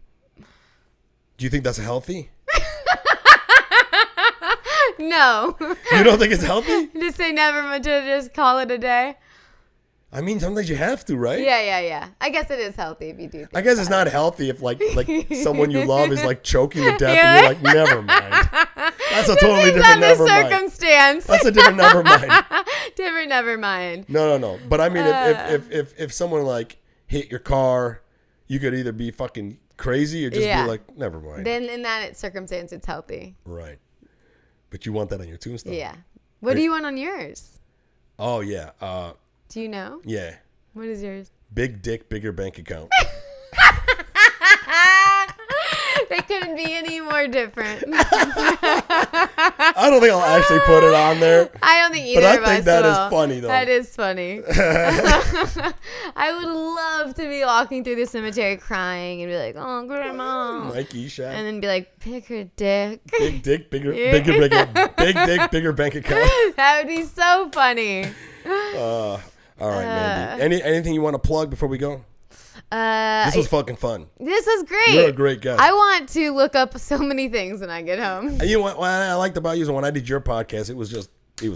you think that's healthy? No. You don't think it's healthy? Just say never mind, to just call it a day. I mean, sometimes you have to, right? Yeah. I guess it is healthy if you do. I guess it's not healthy if like someone you love is like choking to death and you're like, never mind. That's a totally different never mind. Circumstance. That's a different never mind. Different never mind. No. But I mean, if someone like hit your car, you could either be fucking crazy or just be like, never mind. Then in that circumstance, it's healthy. Right. But you want that on your tombstone. Yeah. What do you want on yours? Oh, yeah. Do you know? Yeah. What is yours? Big dick, bigger bank account. They couldn't be any more different. I don't think I'll actually put it on there. I don't think either of us will. But I think that is funny, though. That is funny. I would love to be walking through the cemetery crying and be like, oh, grandma. Mike Eshaq. And then be like, pick her dick. Big dick, bigger big dick, bigger bank account. That would be so funny. All right, Mandy. Anything you want to plug before we go? This was fucking fun. This was great. You're a great guest. I want to look up so many things when I get home. You know what I liked about you is when I did your podcast, it was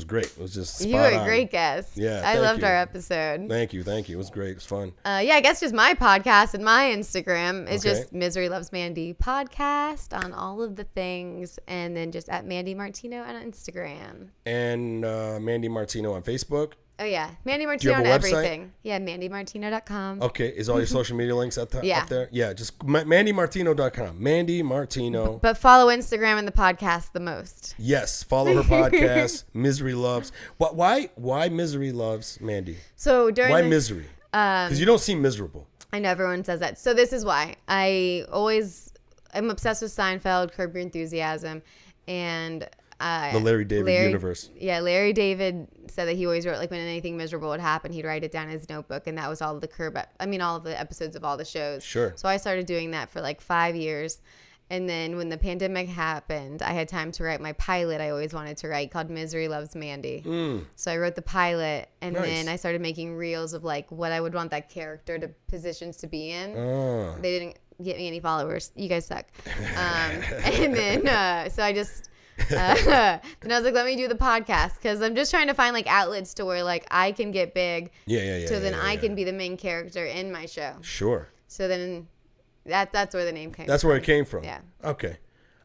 great. It was just spot You were a on. great guest. Yeah, I loved our episode. Thank you. It was great. It was fun. I guess just my podcast and my Instagram is just Misery Loves Mandy podcast on all of the things, and then just at Mandy Martino on Instagram. And Mandy Martino on Facebook. Oh, yeah. Mandy Martino on everything. Yeah, mandymartino.com. Okay. Is all your social media links up there? Yeah, just mandymartino.com. Mandy Martino. But follow Instagram and the podcast the most. Yes. Follow her podcast, Misery Loves. Why Misery Loves Mandy? So why Misery? Because you don't seem miserable. I know everyone says that. So this is why. I'm obsessed with Seinfeld, Curb Your Enthusiasm, and... the Larry David universe. Yeah, Larry David said that he always wrote, like, when anything miserable would happen, he'd write it down in his notebook, and that was all of all of the episodes of all the shows. Sure. So I started doing that for like 5 years, and then when the pandemic happened, I had time to write my pilot I always wanted to write called Misery Loves Mandy. So I wrote the pilot, and then I started making reels of like what I would want that character to positions to be in. They didn't get me any followers. You guys suck. And then so I just... then I was like, let me do the podcast because I'm just trying to find like outlets to where like I can get big. So then I can be the main character in my show. Sure. So then that's where the name came from. That's where it came from. Yeah. Okay.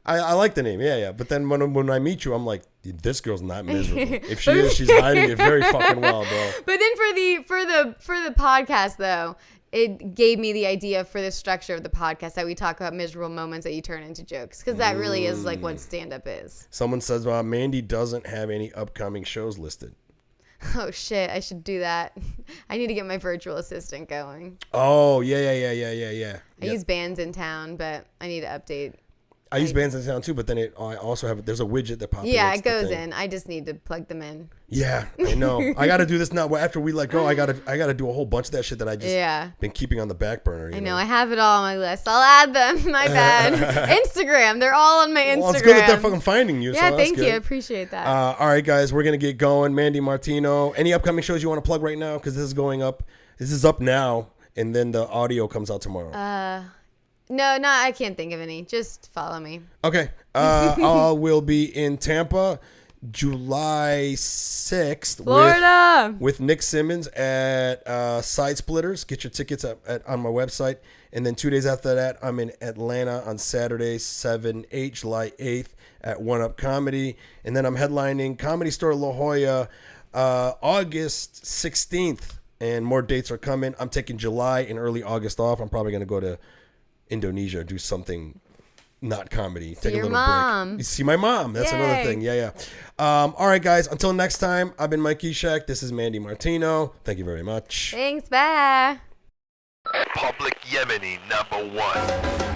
I like the name. Yeah. But then when I meet you, I'm like, this girl's not miserable. If she is, she's hiding it very fucking well, bro. But then for the podcast though, it gave me the idea for the structure of the podcast that we talk about miserable moments that you turn into jokes because that really is like what stand-up is. Someone says, Mandy doesn't have any upcoming shows listed. Oh, shit. I should do that. I need to get my virtual assistant going. Oh, yeah. I use Bands in Town, but I need to update. I use Bands in Town too, but then I also have there's a widget that populates. Yeah, it goes in. I just need to plug them in. Yeah, I know. I got to do this now. After we let go, I got to do a whole bunch of that shit that I just been keeping on the back burner. I know. I have it all on my list. I'll add them. My bad. Instagram. They're all on my Instagram. Well, it's good that they're fucking finding you. Yeah, so thank good. you. I appreciate that. All right, guys, we're gonna get going. Mandy Martino. Any upcoming shows you want to plug right now? Because this is going up. This is up now, and then the audio comes out tomorrow. No, I can't think of any. Just follow me. Okay. I will be in Tampa July 6th. Florida. With Nick Simmons at Side Splitters. Get your tickets on my website. And then 2 days after that, I'm in Atlanta on Saturday, July 8th at One Up Comedy. And then I'm headlining Comedy Store La Jolla August 16th. And more dates are coming. I'm taking July and early August off. I'm probably going to go to Indonesia, do something not comedy. Take a little break. You see my mom. That's another thing. Yeah. All right, guys. Until next time, I've been Mike Eshaq. This is Mandy Martino. Thank you very much. Thanks. Bye. Public Yemeni #1.